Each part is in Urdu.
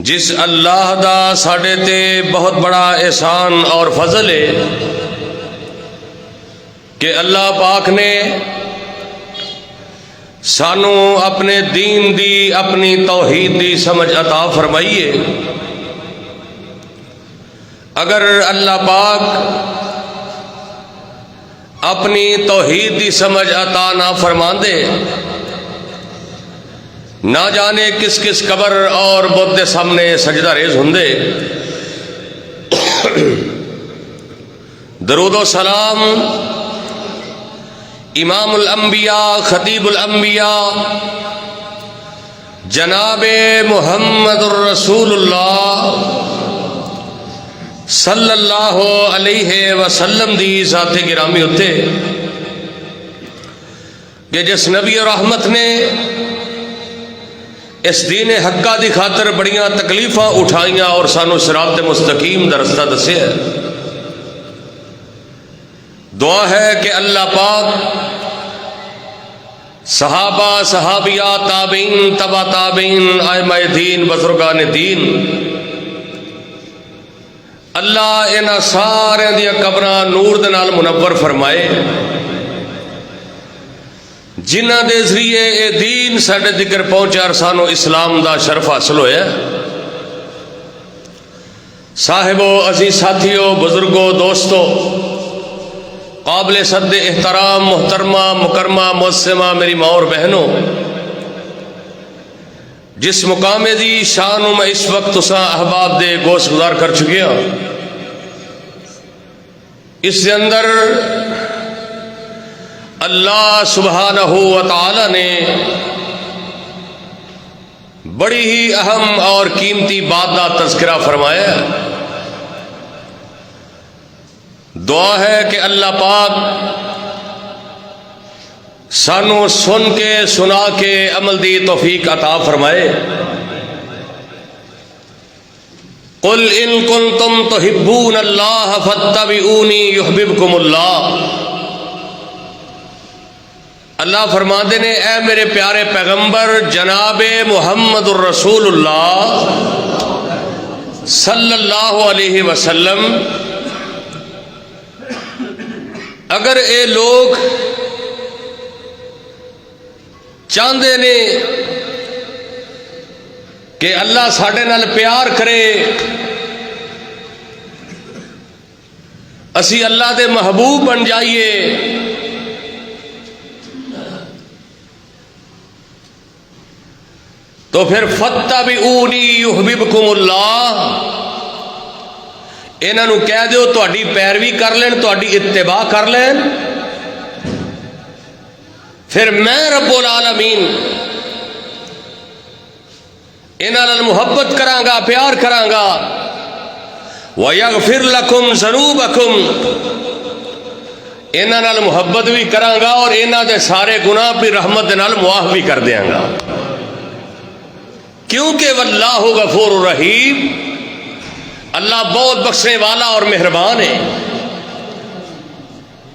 جس اللہ دا ساڈے تے بہت بڑا احسان اور فضل ہے کہ اللہ پاک نے سانو اپنے دین دی اپنی توحید دی سمجھ عطا فرمائی ہے۔ اگر اللہ پاک اپنی توحید دی سمجھ عطا نہ فرماندے نہ جانے کس کس قبر اور بت دے سامنے سجدہ ریز ہوندے۔ درود و سلام امام الانبیاء خطیب الانبیاء جناب محمد الرسول اللہ صلی اللہ علیہ وسلم دی ذات گرامی ہوتے کہ جس نبی رحمت نے اس دین حقہ دی خاطر بڑیاں تکلیفاں اٹھائیاں اور سانو صراط مستقیم دا رستہ دسے ہے۔ دعا ہے کہ اللہ پاک صحابہ صحابیہ تابعین تبع تابعین ائمہ دین بزرگان دین اللہ انہاں سارے دیا قبراں نور دے نال منور فرمائے، جنہ دے ذریعے اے دین ساڈے ذکر پہنچا اور سانو اسلام دا شرف حاصل ہویا۔ صاحبو عزیز ساتھیو بزرگو دوستو قابل صد احترام محترمہ مکرمہ معصمہ میری ماں اور بہنوں، جس مقام دی شان میں اس وقت تساں احباب دے گوش گزار کر چکے ہیں، اس کے اندر اللہ سبحانہ و تعالی نے بڑی ہی اہم اور قیمتی بات کا تذکرہ فرمایا۔ دعا ہے کہ اللہ پاک سانو سن کے سنا کے عمل دی توفیق عطا فرمائے۔ قل ان کنتم تحبون اللہ فاتبعونی یحببکم اللہ۔ اللہ فرماتے نے اے میرے پیارے پیغمبر جناب محمد الرسول اللہ صلی اللہ علیہ وسلم، اگر اے لوگ چاہتے نے کہ اللہ ساڈے نال پیار کرے، اسی اللہ دے محبوب بن جائیے، تو پھر فاتبعونی یحببکم اللہ، انہاں نو کہہ دیو تہاڈی پیروی کر لین، تہاڈی اتباع کر لین، پھر میں رب العالمین انہاں نال محبت کراں گا، پیار کراں گا، وَيَغْفِرْ لَكُمْ ذُنُوبَكُمْ، انہاں نال محبت بھی کراں گا اور انہاں دے سارے گناہ بھی رحمت دے نال معاف بھی کر دیاں گا، کیونکہ واللہ غفور الرحیم، اللہ بہت بخشنے والا اور مہربان ہے۔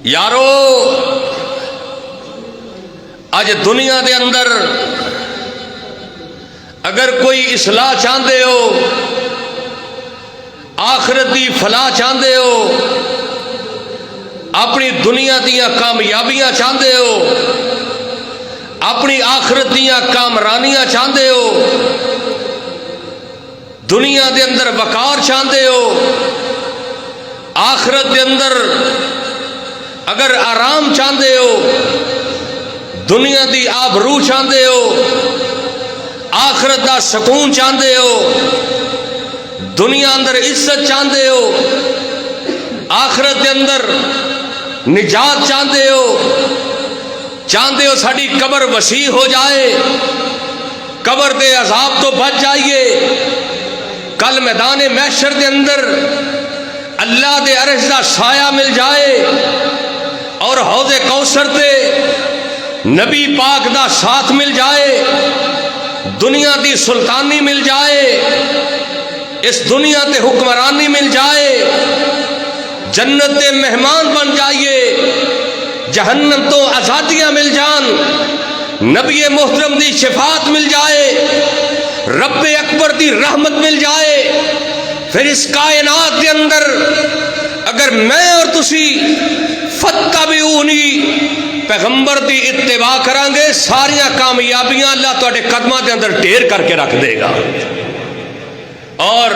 یارو آج دنیا دے اندر اگر کوئی اصلاح چاہتے ہو، آخرت دی فلاح چاہتے ہو، اپنی دنیا دیا کامیابیاں چاہتے ہو، اپنی آخرت دیا کامرانیاں چاہتے ہو، دنیا دے اندر وقار چاہتے ہو، آخرت دے اندر اگر آرام چاہتے ہو، دنیا دی آبرو چاہتے ہو، آخرت دا سکون چاہتے ہو، دنیا اندر عزت چاہتے ہو، آخرت دے اندر نجات چاہتے ہو ساڈی قبر وسیع ہو جائے، قبر دے عذاب تو بچ جائیے، کل میدان محشر دے اندر اللہ دے عرش دا سایہ مل جائے اور حوض کوثر تے نبی پاک دا ساتھ مل جائے، دنیا دی سلطانی مل جائے، اس دنیا تے حکمرانی مل جائے، جنت دے مہمان بن جائیے، جہنم تو آزادیاں مل جان، نبی محترم دی شفاعت مل جائے، رب اکبر دی رحمت مل جائے، پھر اس کائنات کے اندر اگر میں اور تسی فتبعونی پیغمبر دی اتباع کریں گے، ساریاں کامیابیاں اللہ تواڈے قدماں دے اندر ڈھیر کر کے رکھ دے گا۔ اور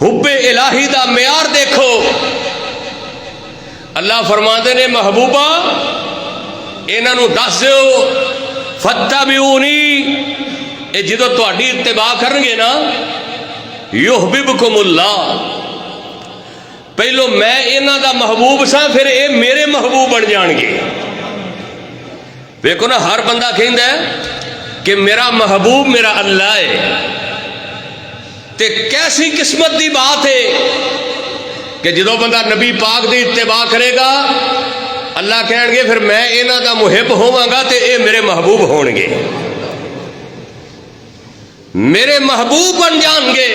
حب الہی دا معیار دیکھو، اللہ فرماندے نے محبوبہ انہاں نوں دس دیو فتبعونی، اے جدو تہاڈی اتباع کرن گے نا یحببکم اللہ، پہلو میں انہاں دا محبوب سا، پھر اے میرے محبوب بن جان گے۔ دیکھو نا ہر بندہ کہندا ہے کہ میرا محبوب میرا اللہ ہے، تے کیسی قسمت دی بات ہے کہ جدو بندہ نبی پاک دی اتباع کرے گا، اللہ کہیں گے پھر میں انہاں دا محب ہوواں گا تے اے میرے محبوب ہون گے، میرے محبوب بن جان گے۔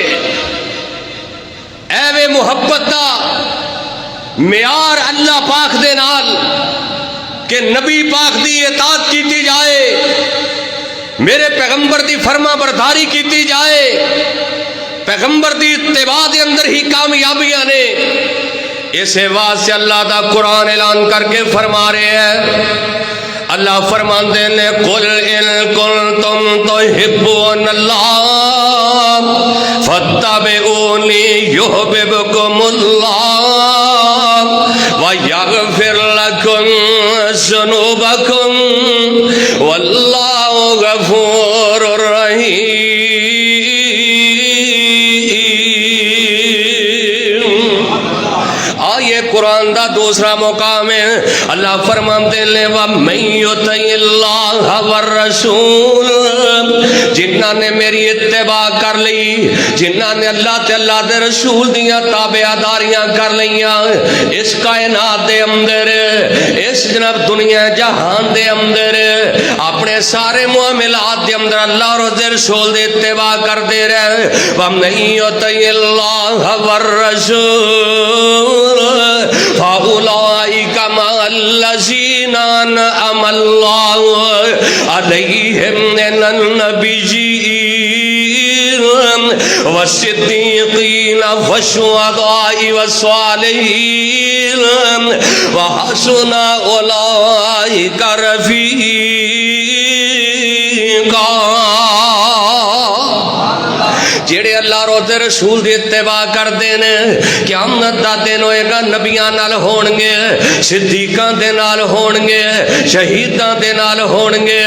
اے وے محبت دا معیار اللہ پاک دے نال کہ نبی پاک دی اطاعت کیتی جائے، میرے پیغمبر دی فرما برداری کیتی جائے، پیغمبر دی اتباع دے اندر ہی کامیابیاں نے۔ اسے واسطے اللہ دا قرآن اعلان کر کے فرما رہے ہیں، اللہ فرماندے نے قل ان کنتم تحبون اللہ فاتبعونی یحببکم اللہ ویغفر لکم ذنوبکم واللہ غفور رحیم۔ قرآن دا دوسرا مقام ہے، اللہ فرماندے نے وَمَن يُطِعِ اللَّهَ وَالرَّسُولَ، جنہاں نے میری اتباع کر لی، جنہاں نے اللہ تے اللہ دے رسول دیاں تابعداریاں کر لیاں، اس کائنات دے اندر، اس جناب دنیا جہان دے اندر، اپنے سارے معاملات دے اندر اللہ اور اس دے رسول دے اتباع کر دے رہے۔ وَمَن يُطِعِ اللَّهَ وَالرَّسُولَ فَأُولَئِكَ مَعَ الَّذِينَ أَنْعَمَ اللَّهُ عَلَيْهِم مِّنَ النَّبِيِّينَ وَالصِّدِّيقِينَ وَالشُّهَدَاءِ وَالصَّالِحِينَ وَحَسُنَ أُولَئِكَ رَفِيقًا۔ جڑے اللہ رو دے رسول دی اتباع کر دینے، قیامت دا دن ہوئے گا، نبیاں نال ہون گے، صدیقاں دے نال ہون گے، شہیداں دے نال ہون گے،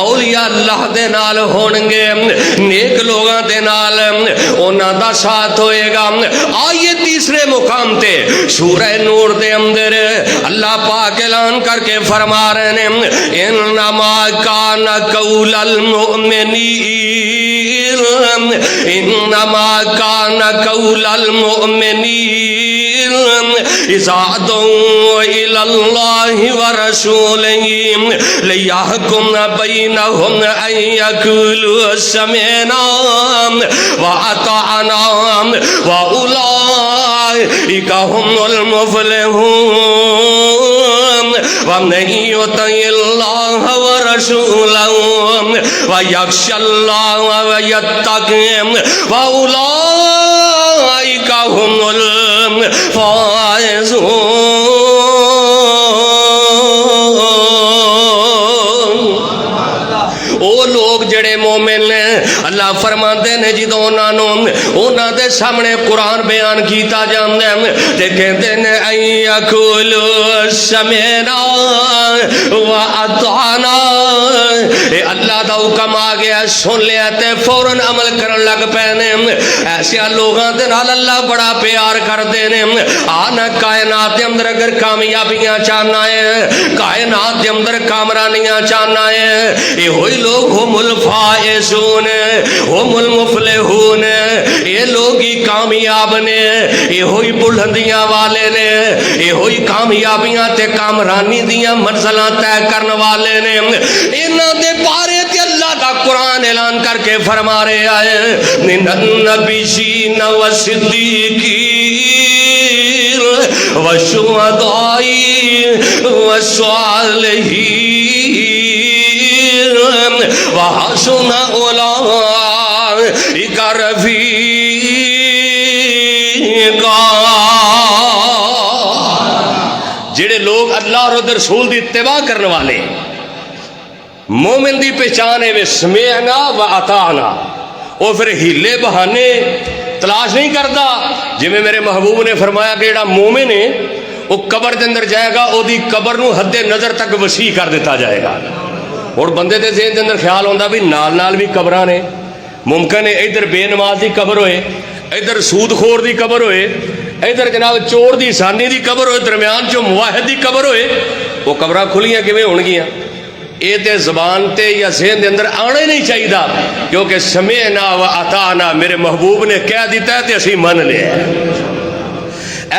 اولیاء اللہ دے نال ہون گے، نیک لوگاں دے نال انہاں دا ساتھ ہوئے گا۔ آئیے تیسرے مقام تے سورہ نور دے اندر اللہ پاک اعلان کر کے فرما رہے ہیں انما کان قول المؤمنین، انما کان قول المؤمنین اذا دعوا الى اللہ ورسولہ لیحکم بینہم ان یقولوا سمعنا واطعنا واولئک هم المفلحون۔ ومن یطع اللہ ورسولہ ویخشى اللہ ویتقہ فأولئک هم الفائزون۔ او لوگ جڑے مومن نے، اللہ فرماندے نے جدوں انہاں دے سامنے قرآن بیان کیتا جاندا ہے تے کہندے نے ان یقولوا سمعنا واطعنا، اے اللہ دا حکم آ گیا سن لیا تے فوراً عمل کرن لگ پے نے۔ ایسے لوگاں دے نال اللہ بڑا پیار کردے نے۔ آنا کائنات دے اندر اگر کامیابیاں چاہنا ہے، کائنات دے اندر کامرانیاں چاہنا ہے، اے ہوئی لوگ ہم الفائزون، ہم المفلحون، یہ لوگ ہی کامیاب نے، یہ ہوئی بلندیاں والے نے، یہ ہوئی کامیابیاں تے کامرانی دیاں منزلاں طے کرن والے نے۔ انہاں دے بارے تے اللہ دا قرآن اعلان کر کے فرما رہے آئے من النبیین والصدیقین والشہداء والصالحین وحسن اولئک رفیقا۔ جڑے لوگ اللہ اور رسول دی اتباع کرنے والے، مومن دی پہچان ہے سمعنا و اطعنا، وہ پھر ہیلے بہانے تلاش نہیں کرتا۔ جی میں میرے محبوب نے فرمایا کہ جڑا مومن ہے وہ قبر دے اندر جائے گا، وہ دی قبر نو حد نظر تک وسیع کر دیتا جائے گا۔ اور بندے دے ذہن دے اندر خیال ہوتا بھی نال بھی قبراں نے، ممکن ہے ادھر بے نماز دی قبر ہوئے، ادھر سود خور دی قبر ہوئے، ادھر جناب چور دی سانی دی قبر ہوئے، درمیان جو موحد دی قبر ہوئے، وہ قبراں کھلیاں کیویں ہون گیاں؟ یہ تے زبان تے یا ذہن دے اندر آنے نہیں چاہیے، کیونکہ سمعنا و اطعنا میرے محبوب نے کہہ دیتا ہے تے اسی من لیا۔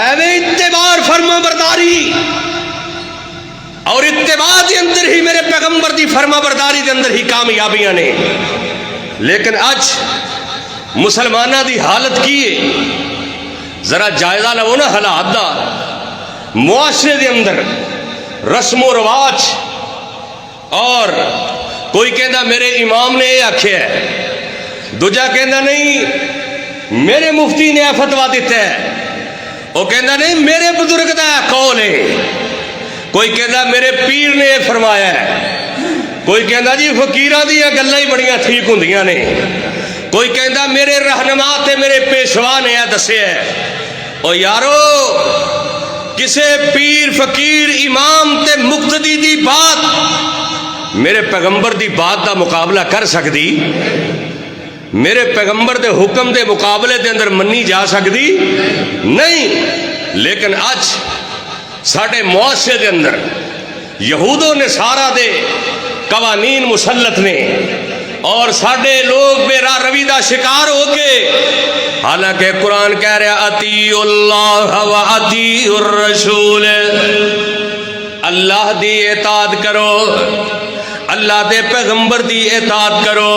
ایویں اتباع فرما برداری اور اتباع دے اندر ہی میرے پیغمبر دی فرما برداری دے اندر ہی کامیابیاں نے۔ لیکن اج مسلمانہ دی حالت کی ہے، ذرا جائزہ لو نا حالات دا۔ معاشرے دے اندر رسم و رواج، اور کوئی کہندا میرے امام نے یہ آکھیا ہے، دوجا کہندا نہیں میرے مفتی نے فتویٰ دیتا ہے، وہ کہندا نہیں میرے بزرگ دا قول ہے، کوئی کہندا میرے پیر نے فرمایا ہے، کوئی کہندا جی فقیراں دیاں گلاں ہی بڑیاں ٹھیک ہوندیاں نے، کوئی کہندا میرے رہنما تے میرے پیشوا نے یہ دسیا ہے۔ او یارو کسے پیر فقیر امام تے مقتدی دی بات میرے پیغمبر دی بات دا مقابلہ کر سکتی؟ میرے پیغمبر دے حکم دے مقابلے دے اندر منی جا سکتی نہیں۔ لیکن اج ساڑھے معاشرے دے اندر یہود و نصارہ دے قوانین مسلط نے، اور ساڑھے لوگ بے راہ روی دا شکار ہو کے، حالانکہ قرآن کہہ رہا اطیعوا اللہ و اطیعوا الرسول، اللہ دی اطاعت کرو، اللہ دے پیغمبر دی اطاعت کرو۔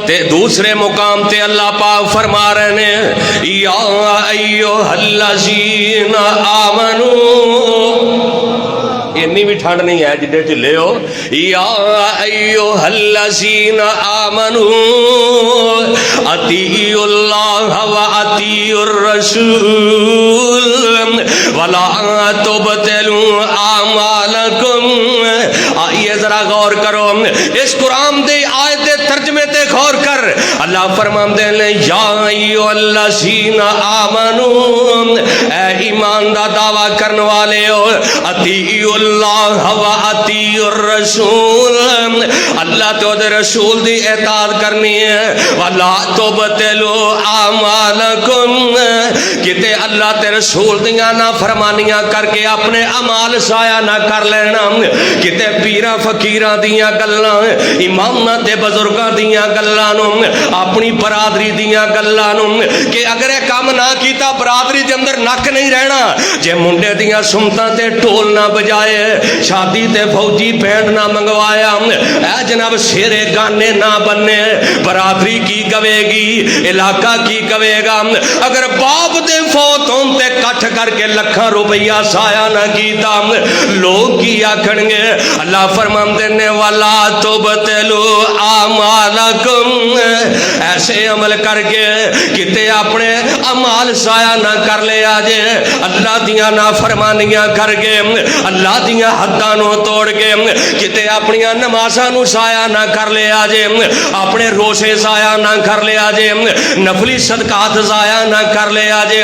تے دوسرے مقام تے اللہ پاک فرما رہے ہیں یا ایھا الذین آمنوا، اتنی بھی ٹھنڈ نہیں ہے جدے چلے ہو، یا ایھا الذین آمنوا اطیعوا اللہ و اطیعوا الرسول ولا تبطلوا اعمالکم۔ آئیے ذرا غور کرو، اس قرآن دے آیت دے ترجمے تے غور کر۔ اللہ فرماندے ہیں یا ایھا الذین آمنوا، اے ایمان دا دعویٰ کرنے والے ہو، اطیعوا اللہ و اطیعوا الرسول، اللہ تو دے رسول دی اطاعت کرنی ہے، ولا تبطلوا اعمالکم، کتے اللہ تے رسول دیاں نافرمانیاں کر کے اپنے اعمال ضائع نہ کر لینا، کتے پیراں فقیراں دیاں گلاں، اماماں تے بزرگاں دیاں گلاں نو، اپنی برادری دیاں گلاں نو، کہ اگر یہ کام نہ کیتا برادری دے اندر نک نہیں رہنا، جے منڈے دیاں سمتاں تے ٹول نہ بجائے، شادی تے فوجی بینڈ نہ منگوایا، اے جناب شیرے گانے نہ بننے، برادری کی کہے گی، علاقہ کی کہے گا، اگر باپ دے فوت ہون تے کٹھ کر کے لکھاں روپیہ ضائع نہ کیتا، لوگ کی آکھن گے۔ اللہ فرماندے نے ولا تبطلوا اعمالکم، ایسے عمل کر کے کتے اپنے اعمال ضائع نہ کر لے آجے، اللہ دیاں نافرمانیاں کر کے، اللہ دیاں حداں نو توڑ کے، کتے اپنی نمازاں نو ضائع نہ کر لے آجے، اپنے روزے ضائع نہ کر لے آجے، نفلی صدقات ضائع نہ کر لے آجے،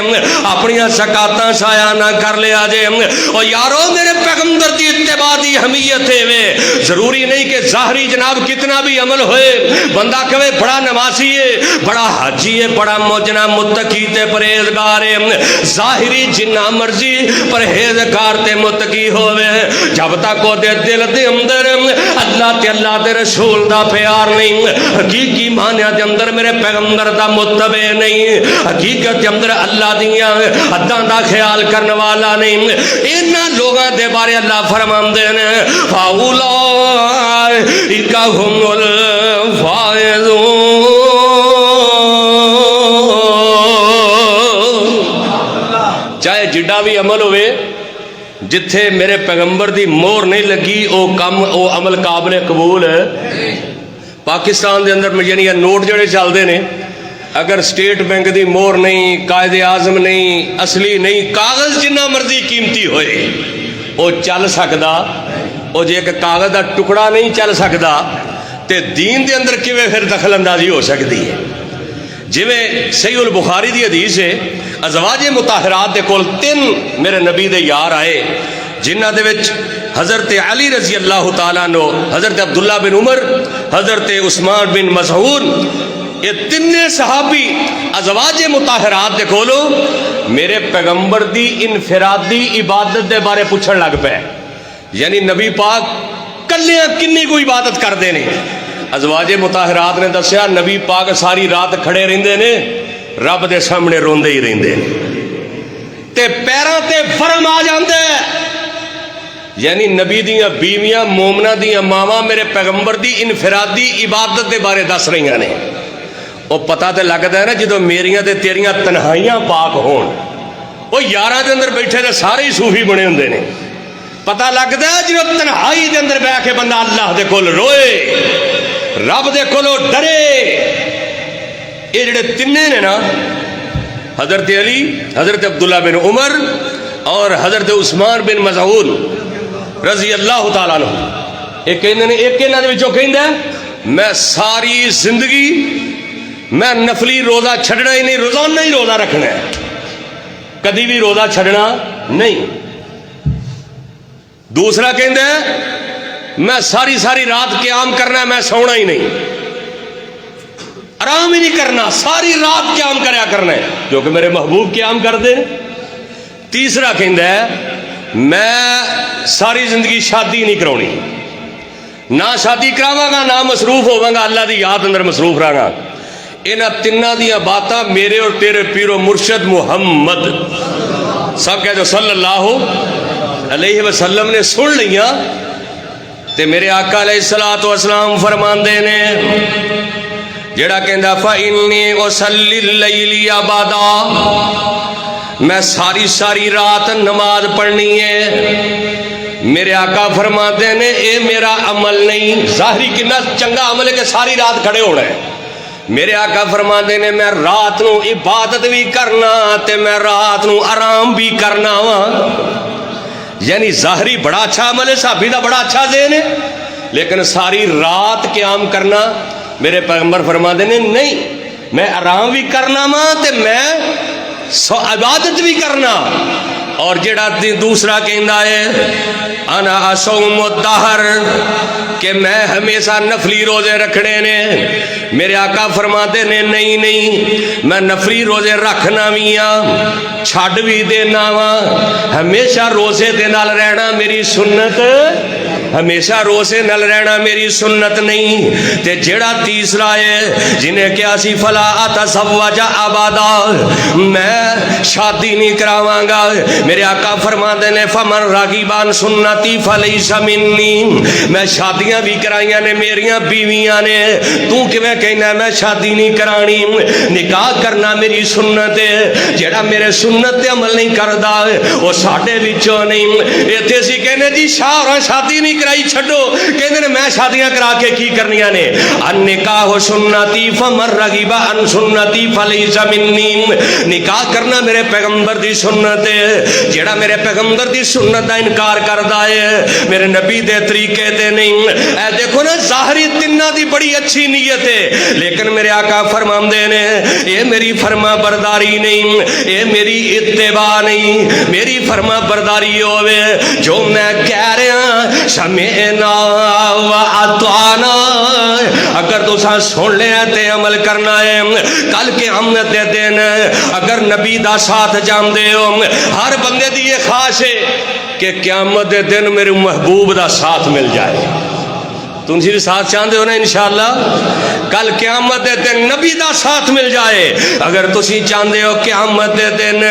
اپنی زکاتاں ضائع نہ کر لے آجے۔ اور یارو میرے پیغمبر دی اتباع دی اہمیت ہے، ضروری نہیں کہ ظاہری جناب کتنا بھی عمل ہوئے بندہ کہے بڑا نمازی ہے، بڑا حاجی ہے، بڑا جناب متقی تے پرہیزگار ہے، ظاہری جنہ مرضی پرہیزگار تے متقی ہوئے، جب تک وہ دے دل دے اندر اللہ تے اللہ دے رسول دا پیار نہیں، حقیقی معنی دے اندر میرے پیغمبر دا متبع نہیں، حقیقت دے اندر اللہ دیاں حداں دا خیال کرنے والا نہیں، انہاں لوگاں دے بارے اللہ فرماندے نے فاولئک ھم الفائزون۔ چاہے جڈا بھی عمل ہوئے، جتھے میرے پیغمبر دی مور نہیں لگی او عمل قابل قبول ہے۔ پاکستان دے اندر یعنی نوٹ جڑے چلتے ہیں، اگر سٹیٹ بینک دی مور نہیں، قائد اعظم نہیں، اصلی نہیں، کاغذ جنہ مرضی قیمتی ہوئے وہ چل سکتا، وہ جے ایک کاغذ دا ٹکڑا نہیں چل سکتا تے دین دے اندر کیویں پھر دخل اندازی ہو سکتی ہے؟ جویں صحیح البخاری دی حدیث ہے، ازواج مطہرات دے کول 3 میرے نبی دے یار آئے، جنہ دے وچ حضرت علی رضی اللہ تعالیٰ عنہ، حضرت عبداللہ بن عمر، حضرت عثمان بن مسعود، یہ تینے صحابی ازواج مطہرات دے کولو میرے پیغمبر دی انفرادی عبادت دے بارے پوچھن لگ پے، یعنی نبی پاک کلیاں کنی کو عبادت کر دے نے۔ ازواج مطہرات نے دسیا نبی پاک ساری رات کھڑے رہندے نے، رب دے سامنے روندے ہی رہندے نے تے پیراں تے فرم آ جاندے، یعنی نبی دیاں بیویاں مومنہ دیاں ماواں میرے پیغمبر دی انفرادی عبادت دے بارے دس رہی نے۔ وہ پتہ تے لگتا ہے نا جدو میریاں تے تیریاں تنہائیاں پاک ہون، وہ یاراں دے اندر بیٹھے تے سارے ہی صوفی بنے ہوندے نے، پتہ لگتا ہے جدو تنہائی دے اندر بیٹھ کے بندہ اللہ دے کول روئے، رب دے کولو ڈرے۔ یہ جڑے تینے نے نا، حضرت علی، حضرت عبداللہ بن عمر اور حضرت عثمان بن مسعود رضی اللہ تعالیٰ عنہ، ایک انہاں دے وچوں کہندا میں ساری زندگی میں نفلی روزہ چھڑنا ہی نہیں، روزانہ ہی روزہ رکھنا ہے، کدی بھی روزہ چھڑنا نہیں۔ دوسرا کہندا ہے میں ساری رات قیام کرنا ہے، میں سونا ہی نہیں، آرام ہی نہیں کرنا، ساری رات قیام کریا کرنا ہے کیونکہ میرے محبوب قیام کر دے۔ تیسرا کہندا ہے میں ساری زندگی شادی نہیں کرونی، نہ شادی کراواں گا، نہ مصروف ہوواں گا، اللہ دی یاد اندر مصروف رہاں گا۔ انہاں تنہ دیاں باتاں میرے اور تیرے پیر و مرشد محمد سب کہہ دو صلی اللہ علیہ وسلم نے سن لیاں تے میرے آقا علیہ السلام فرمان دے نے، جڑا کہندا فَإِنِّي أُصَلِّي اللَّيْلِ عَبَادًا، میں ساری رات نماز پڑھنی ہے۔ میرے آقا فرماتے نے اے میرا عمل نہیں، ظاہری کنا چنگا عمل ہے کہ ساری رات کھڑے ہونا ہے۔ میرے آقا فرماتے نے میں رات نو عبادت بھی کرنا تے میں رات نو آرام بھی کرنا وا، یعنی ظاہری بڑا اچھا عمل ہے، صحابی دا بڑا اچھا ذہن ہے، لیکن ساری رات قیام کرنا میرے پیغمبر فرماتے نے نہیں، میں آرام بھی کرنا وا تے میں عبادت بھی کرنا۔ اور جڑا دوسرا کہندا ہے انا اصوم الدہر، کہ میں ہمیشہ نفلی روزے رکھنے نے، میرے آقا فرماتے نے نہیں میں نفلی روزے رکھنا بھی ہاں، چھڈ بھی دینا وا، ہمیشہ روزے دے نال رہنا میری سنت، ہمیشہ روزے نال رہنا میری سنت نہیں۔ تے جڑا تیسرا ہے جنہیں کیا سی فلا اتزوج ابدا، میں شادی نہیں کراواں گا، میرے آقا فرماتے نے فمن راغب عن سنتی فلیس منی، میں شادیاں بھی کرائیاں نے میریاں بیویاں نے، تو کیویں کہنا میں شادی نہیں کرانی، نکاح کرنا میری سنت ہے، جڑا میرے سنت تے عمل نہیں کردا وہ ساڈے وچوں نہیں۔ ایتھے سی کہنے جی شاہ شادی نہیں کرائی چھڈو، کہندے میں شادیاں کرا کے کی کرنیاں نے، ان نکاح سنتی فمن رغب عن سنتی فلیس منی، نکاح کرنا میرے پیغمبر دی سنت ہے، جڑا میرے پیغمبر دی سنت دا انکار کردا ہے میرے نبی دے طریقے تے نہیں۔ اے دیکھو نا ظاہری تنہ دی بڑی اچھی نیت ہے، لیکن میرے آقا فرماندے نے اے میری فرما برداری نہیں، اے میری اتباع نہیں، میری فرما برداری ہوئے جو میں کہہ رہا سمعنا و اطعنا، اگر تساں سن لیا تے عمل کرنا ہے، کل قیامت دے دن اگر نبی دا ساتھ جاندے ہو، ہر بندے دی یہ خواہش ہے کہ قیامت دے دن میرے محبوب دا ساتھ مل جائے، تم بھی ساتھ چاہتے ہو نا انشاءاللہ کل قیامت دے دن نبی دا ساتھ مل جائے اگر تسی چاہتے ہو قیامت دے دن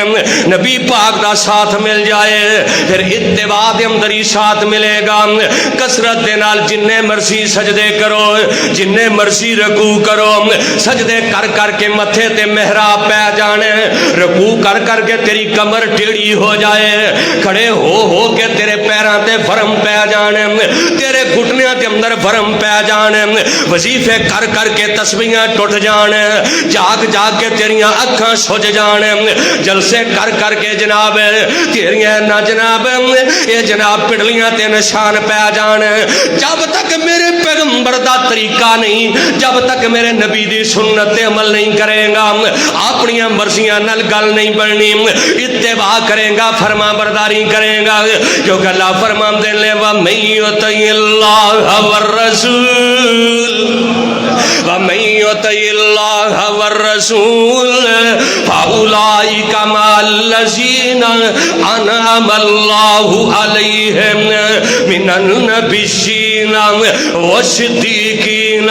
نبی پاک دا ساتھ مل جائے پھر اتباع دے اندر ہی ساتھ ملے گا کثرت دے نال جننے مرضی سجدے کرو جننے مرضی رکوع کرو سجدے کر کر کے متھے تے محراب پہ جانے رکوع کر کر کے تیری کمر ٹیڑھی ہو جائے کھڑے ہو کے تیرے پیراں تے فرم پہ جانے تیرے گھٹنیاں تے اندر فرم پہ جانے وظیفے کر کر کے تسبیحاں ٹوٹ جانے جاگ جاگ کے تیریاں اکھاں سج جانے جلسے کر کر کے جناب تیریاں نہ جناب یہ جناب پڑلیاں تے نشان پہ جانے جب تک میرے پیغمبر دا طریقہ نہیں جب تک میرے نبی دی سنت عمل نہیں کرے گا اپنی مرضیاں نال گل نہیں بننی اتباع کرے گا فرما برداری کرے گا کیونکہ اللہ فرمان دے لے وَمَن يُطِعِ اللَّهَ وَالرَّسُولَ وَمَن يُطِعِ اللَّهَ وَالرَّسُولَ فَأُولَٰئِكَ مَعَ الَّذِينَ أَنْعَمَ اللَّهُ عَلَيْهِمْ مِنَ النَّبِيِّينَ وَالصِّدِّيقِينَ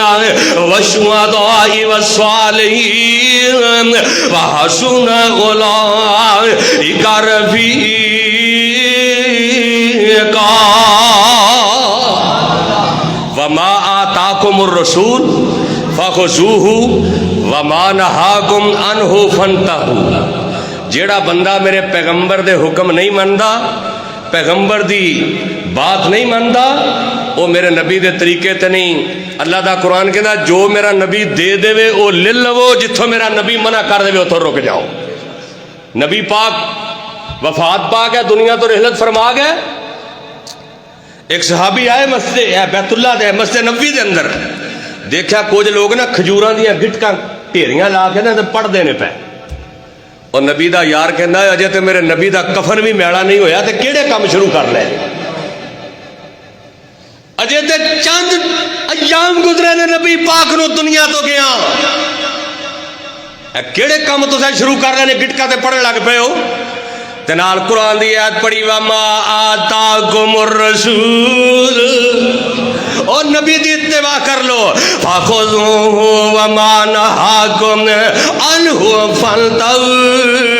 وَالشُّهَدَاءِ وَالصَّالِحِينَ وَحَسُنَ أُولَٰئِكَ رَفِيقًا وَمَا آتَاكُمُ الرَّسُولُ فَخُذُوهُ وَمَا نَهَاكُمْ عَنْهُ فَانْتَهُوا جیڑا بندہ میرے پیغمبر دے حکم نہیں مندا پیغمبر دی بات نہیں مندا وہ میرے نبی دے طریقے تے نہیں اللہ دا قرآن کہندا جو میرا نبی دے دے وے او لے لو جتھوں میرا نبی منع کر دے وے اتھوں رک جاؤ نبی پاک وفات پا گیا دنیا تو رحلت فرما گئے ایک صحابی آئے مسجد بیت اللہ دے مسجد نبوی دے اندر دیکھا کچھ لوگ نا کھجوراں دیاں گٹکاں ڈھیریاں لا کے نا پڑھ دینے پے اور نبی دا یار کہندا ہے اجے تے میرے نبی دا کفن بھی میڑا نہیں ہویا تے کیڑے کام شروع کر لے اجے تے چند ایام گزرے نے نبی پاک نو دنیا تو گیا کیڑے کام تساں شروع کر رہے نے گٹکا تے پڑھن لگ پے ہو تے نال قرآن دی آیت پڑھی وما آتاکم الرسول اور نبی دی اتباع کر لو فَخُذُوهُ وَمَا نَهَاكُمْ عَنْهُ فَانْتَهُوا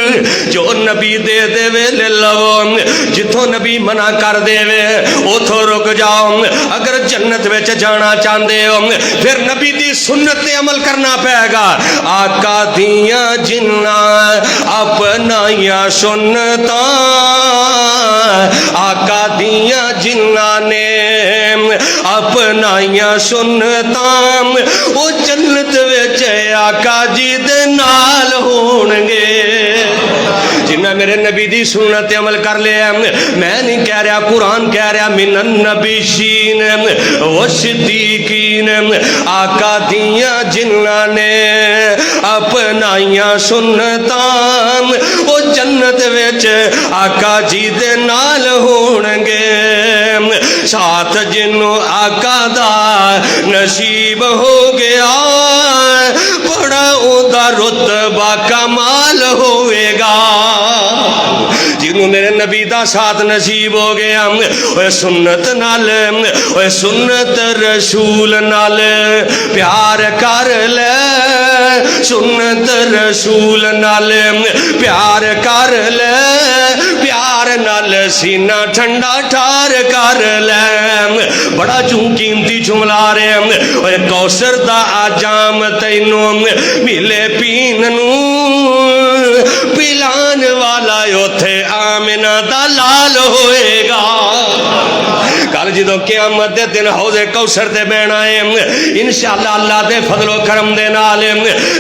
جو نبی دے دے وے لے لو جتھوں نبی منع کر دے وے اتھوں رک جاؤ اگر جنت وچ جانا چاہندے ہو پھر نبی دی سنت تے عمل کرنا پائے گا آقا دیاں جناں اپنائیاں سنتاں آقا دیاں جناں نے اپنائیاں سنتاں وہ جنت وچ آقا جی دے نال ہونگے جنہ میرے نبی دی سنت عمل کر لیا میں نہیں کہہ رہا قرآن کہہ رہا من النبیین والصدیقین آقا دیاں جنہ نے اپنائیاں سنتاں وہ جنت وچ آقا جی دے نال ہونگے ساتھ جنوں آقا دا نصیب ہو گیا بڑا اوندا رتبہ کمال ہوئے گا جنوں میرے نبی دا ساتھ نصیب ہو گیا اوے سنت نال اوے سنت رسول نال پیار کر لے سنت رسول نال پیار کر لے پیار نال سینہ ٹھنڈا ٹھار کر لے بڑا چون قیمتی جملہ رہے اوے کوثر دا آجام تینوں ملے پین نو پلان والا اوتھے آمنہ دا لال ہوئے گا کل جدو قیامت دے دن حوض کوثر تے بہنا ہے انشاءاللہ اللہ دے فضل و کرم دے نالے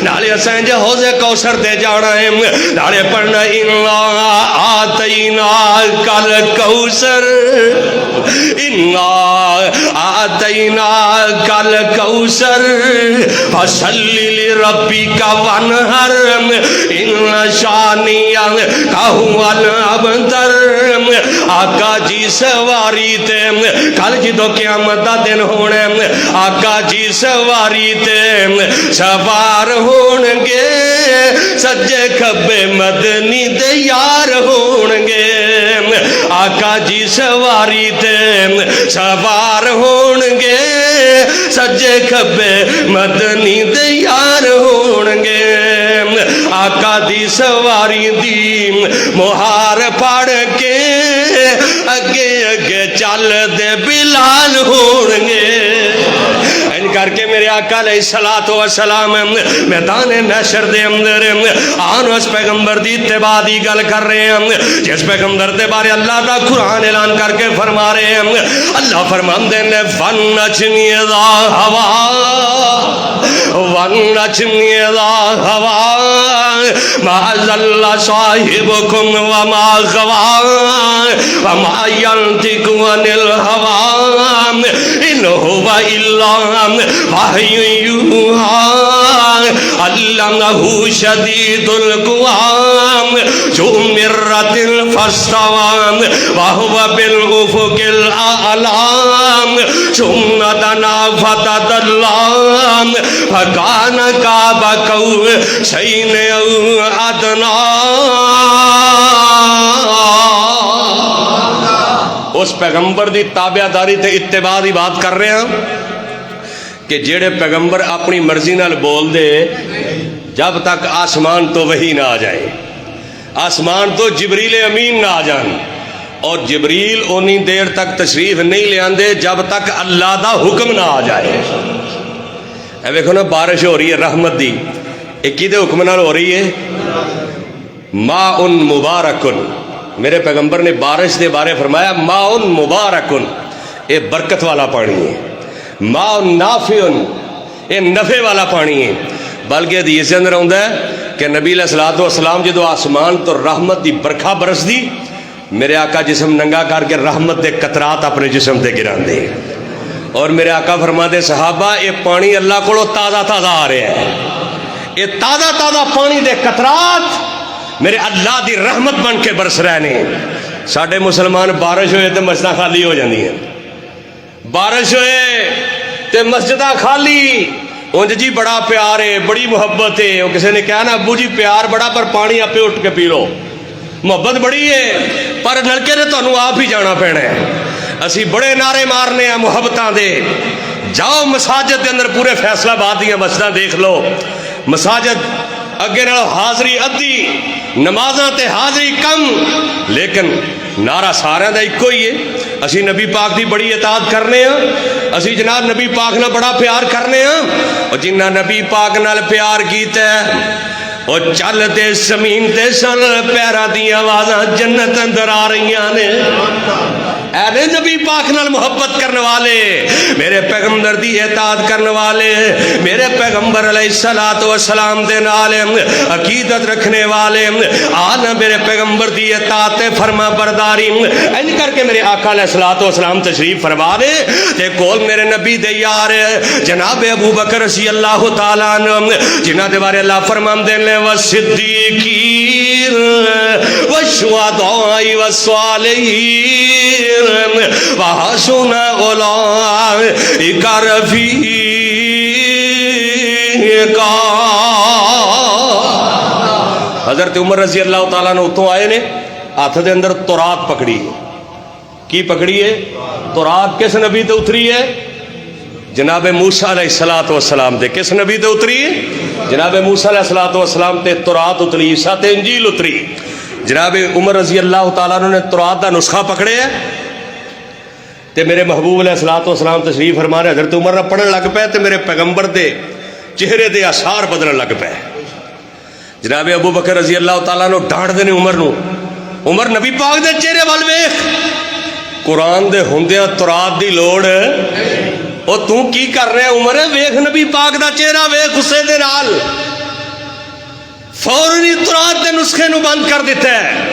نالے اسیں جے حوض کوثر تے جانا ہے نالے پڑھنا اِنَّا آتَيْنَا کل کوثر اِنَّا آتَيْنَا کل کوثر فَصَلِّ لِرَبِّكَ وَانْحَرْ اِنَّ شَانِئَكَ هُوَ الْأَبْتَرُ آقا جی سواری تے کل جدو قیامت دا دن ہونے آقا جی سواری تے سوار ہونگے سجے کھبے مدنی دے یار ہونگے آقا جی سواری تے سوار ہونگے سجے کھبے مدنی دے یار ہون گے آقا دی سواری دی مہار پڑھ کے اگے اگے چل دے بلال ہون گے ان کر کے میرے آقا علیہ السلام میدان محشر دے اندر آن اس پیغمبر دی اتباع دی گل کر رہے ہیں جس پیغمبر دے بارے اللہ دا قرآن اعلان کر کے فرما رہے ہیں اللہ فرماندے نے فنچنی دا ہوا ونچنی دا ہوا ما ضل صاحبکم وما غوا وما ينطق عن الهوى ان هو الا وحی یوحی علمہ شدید القوى ذو مرۃ فاستوى وهو بالافق الاعلى ثم دنا فتدلى فكان قاب قوسین او ادنی اس پیغمبر دی تابعداری تے اتباع دی بات کر رہے ہیں کہ جیڑے پیغمبر اپنی مرضی نال بول دے جب تک آسمان تو وحی نہ آ جائے آسمان تو جبریل امین نہ آ جان اور جبریل اونی دیر تک تشریف نہیں لے آندے جب تک اللہ دا حکم نہ آ جائے اے دیکھو نا بارش ہو رہی ہے رحمت دی ایک دے حکم نال ہو رہی ہے ماء مبارکن میرے پیغمبر نے بارش دے بارے فرمایا ماء مبارکن اے برکت والا پانی ہے ماء نافع اے نفع والا پانی ہے بلکہ حدیث اندر آندا ہے کہ نبی علیہ الصلوۃ والسلام جدو آسمان تو رحمت دی برکھا برس دی میرے آقا جسم ننگا کر کے رحمت دے قطرات اپنے جسم تے گران دے اور میرے آقا فرما دے صحابہ اے پانی اللہ کو تازہ تازہ آ رہا ہے اے تازہ تازہ پانی دے قطرات میرے اللہ دی رحمت بن کے برس رہے نے ساڑھے مسلمان بارش ہوئے تے مسجدہ خالی ہو جاندی ہیں بارش ہوئے تے مسجدہ خالی انج جی بڑا پیار ہے بڑی محبت ہے وہ کسی نے کہا نا ابو جی پیار بڑا پر پانی آپ اٹھ کے پی لو محبت بڑی ہے پر نلکے نے تو انہوں آپ ہی جانا پینا ہے اسی بڑے نعرے مارنے ہیں محبتاں دے جاؤ مساجد دے اندر پورے فیصلہ بات دیا مسجدہ دیکھ لو مساجد اگے نال حاضری ادھی نمازاں تے حاضری کم لیکن نعرہ سارے دا ایک ہی ہے اسی نبی پاک دی بڑی اطاعت کرنے ہیں اسی جناب نبی پاک نال بڑا پیار کرنے ہیں اور جنہ نبی پاک نال پیار کیتا ہے اور چل دے زمین تے سن پیرا دی آوازاں جنت اندر آ رہی نے اے نبی پاک نال محبت کرنے والے میرے پیغمبر دی اطاعت کرنے والے میرے پیغمبر علیہ السلام دے نال عقیدت رکھنے والے آنا میرے پیغمبر دی اطاعت فرما برداری ان کر کے میرے آقا علیہ السلام تشریف فرما دے تے کول میرے نبی دے یار جناب ابو بکر رضی اللہ تعالیٰ عنہ جنہ دے بارے اللہ فرماندے نے والصدیقین والشہداء والصالحین وحسن اولئک رفیقا حضرت عمر رضی اللہ تعالیٰ نے اتوں آئے نے ہاتھ دے اندر تورات پکڑی کی پکڑی ہے تورات کس نبی تے اتری ہے جناب موسیٰ علیہ السلام تے کس نبی تے اتری ہے جناب موسیٰ علیہ السلام تے تورات اتری عیسیٰ تے انجیل اتری جناب عمر رضی اللہ تعالیٰ نے تورات دا نسخہ پکڑے ہے تے میرے محبوب علیہ السلام تشریف فرمانے حضرت عمر نہ پڑھن لگ پے تے میرے پیغمبر دے چہرے دے آثار بدلن لگ پے جناب ابو بکر رضی اللہ تعالیٰ نے ڈانٹ دینے عمر نو عمر نبی پاک دے چہرے وال ویکھ قرآن دے ہوندیاں تورات دی لوڑ او تو کی کر رہے عمر ویکھ نبی پاک دا چہرہ ویکھ غصے دے نال فوری تورات دے نسخے نو بند کر دیتا ہے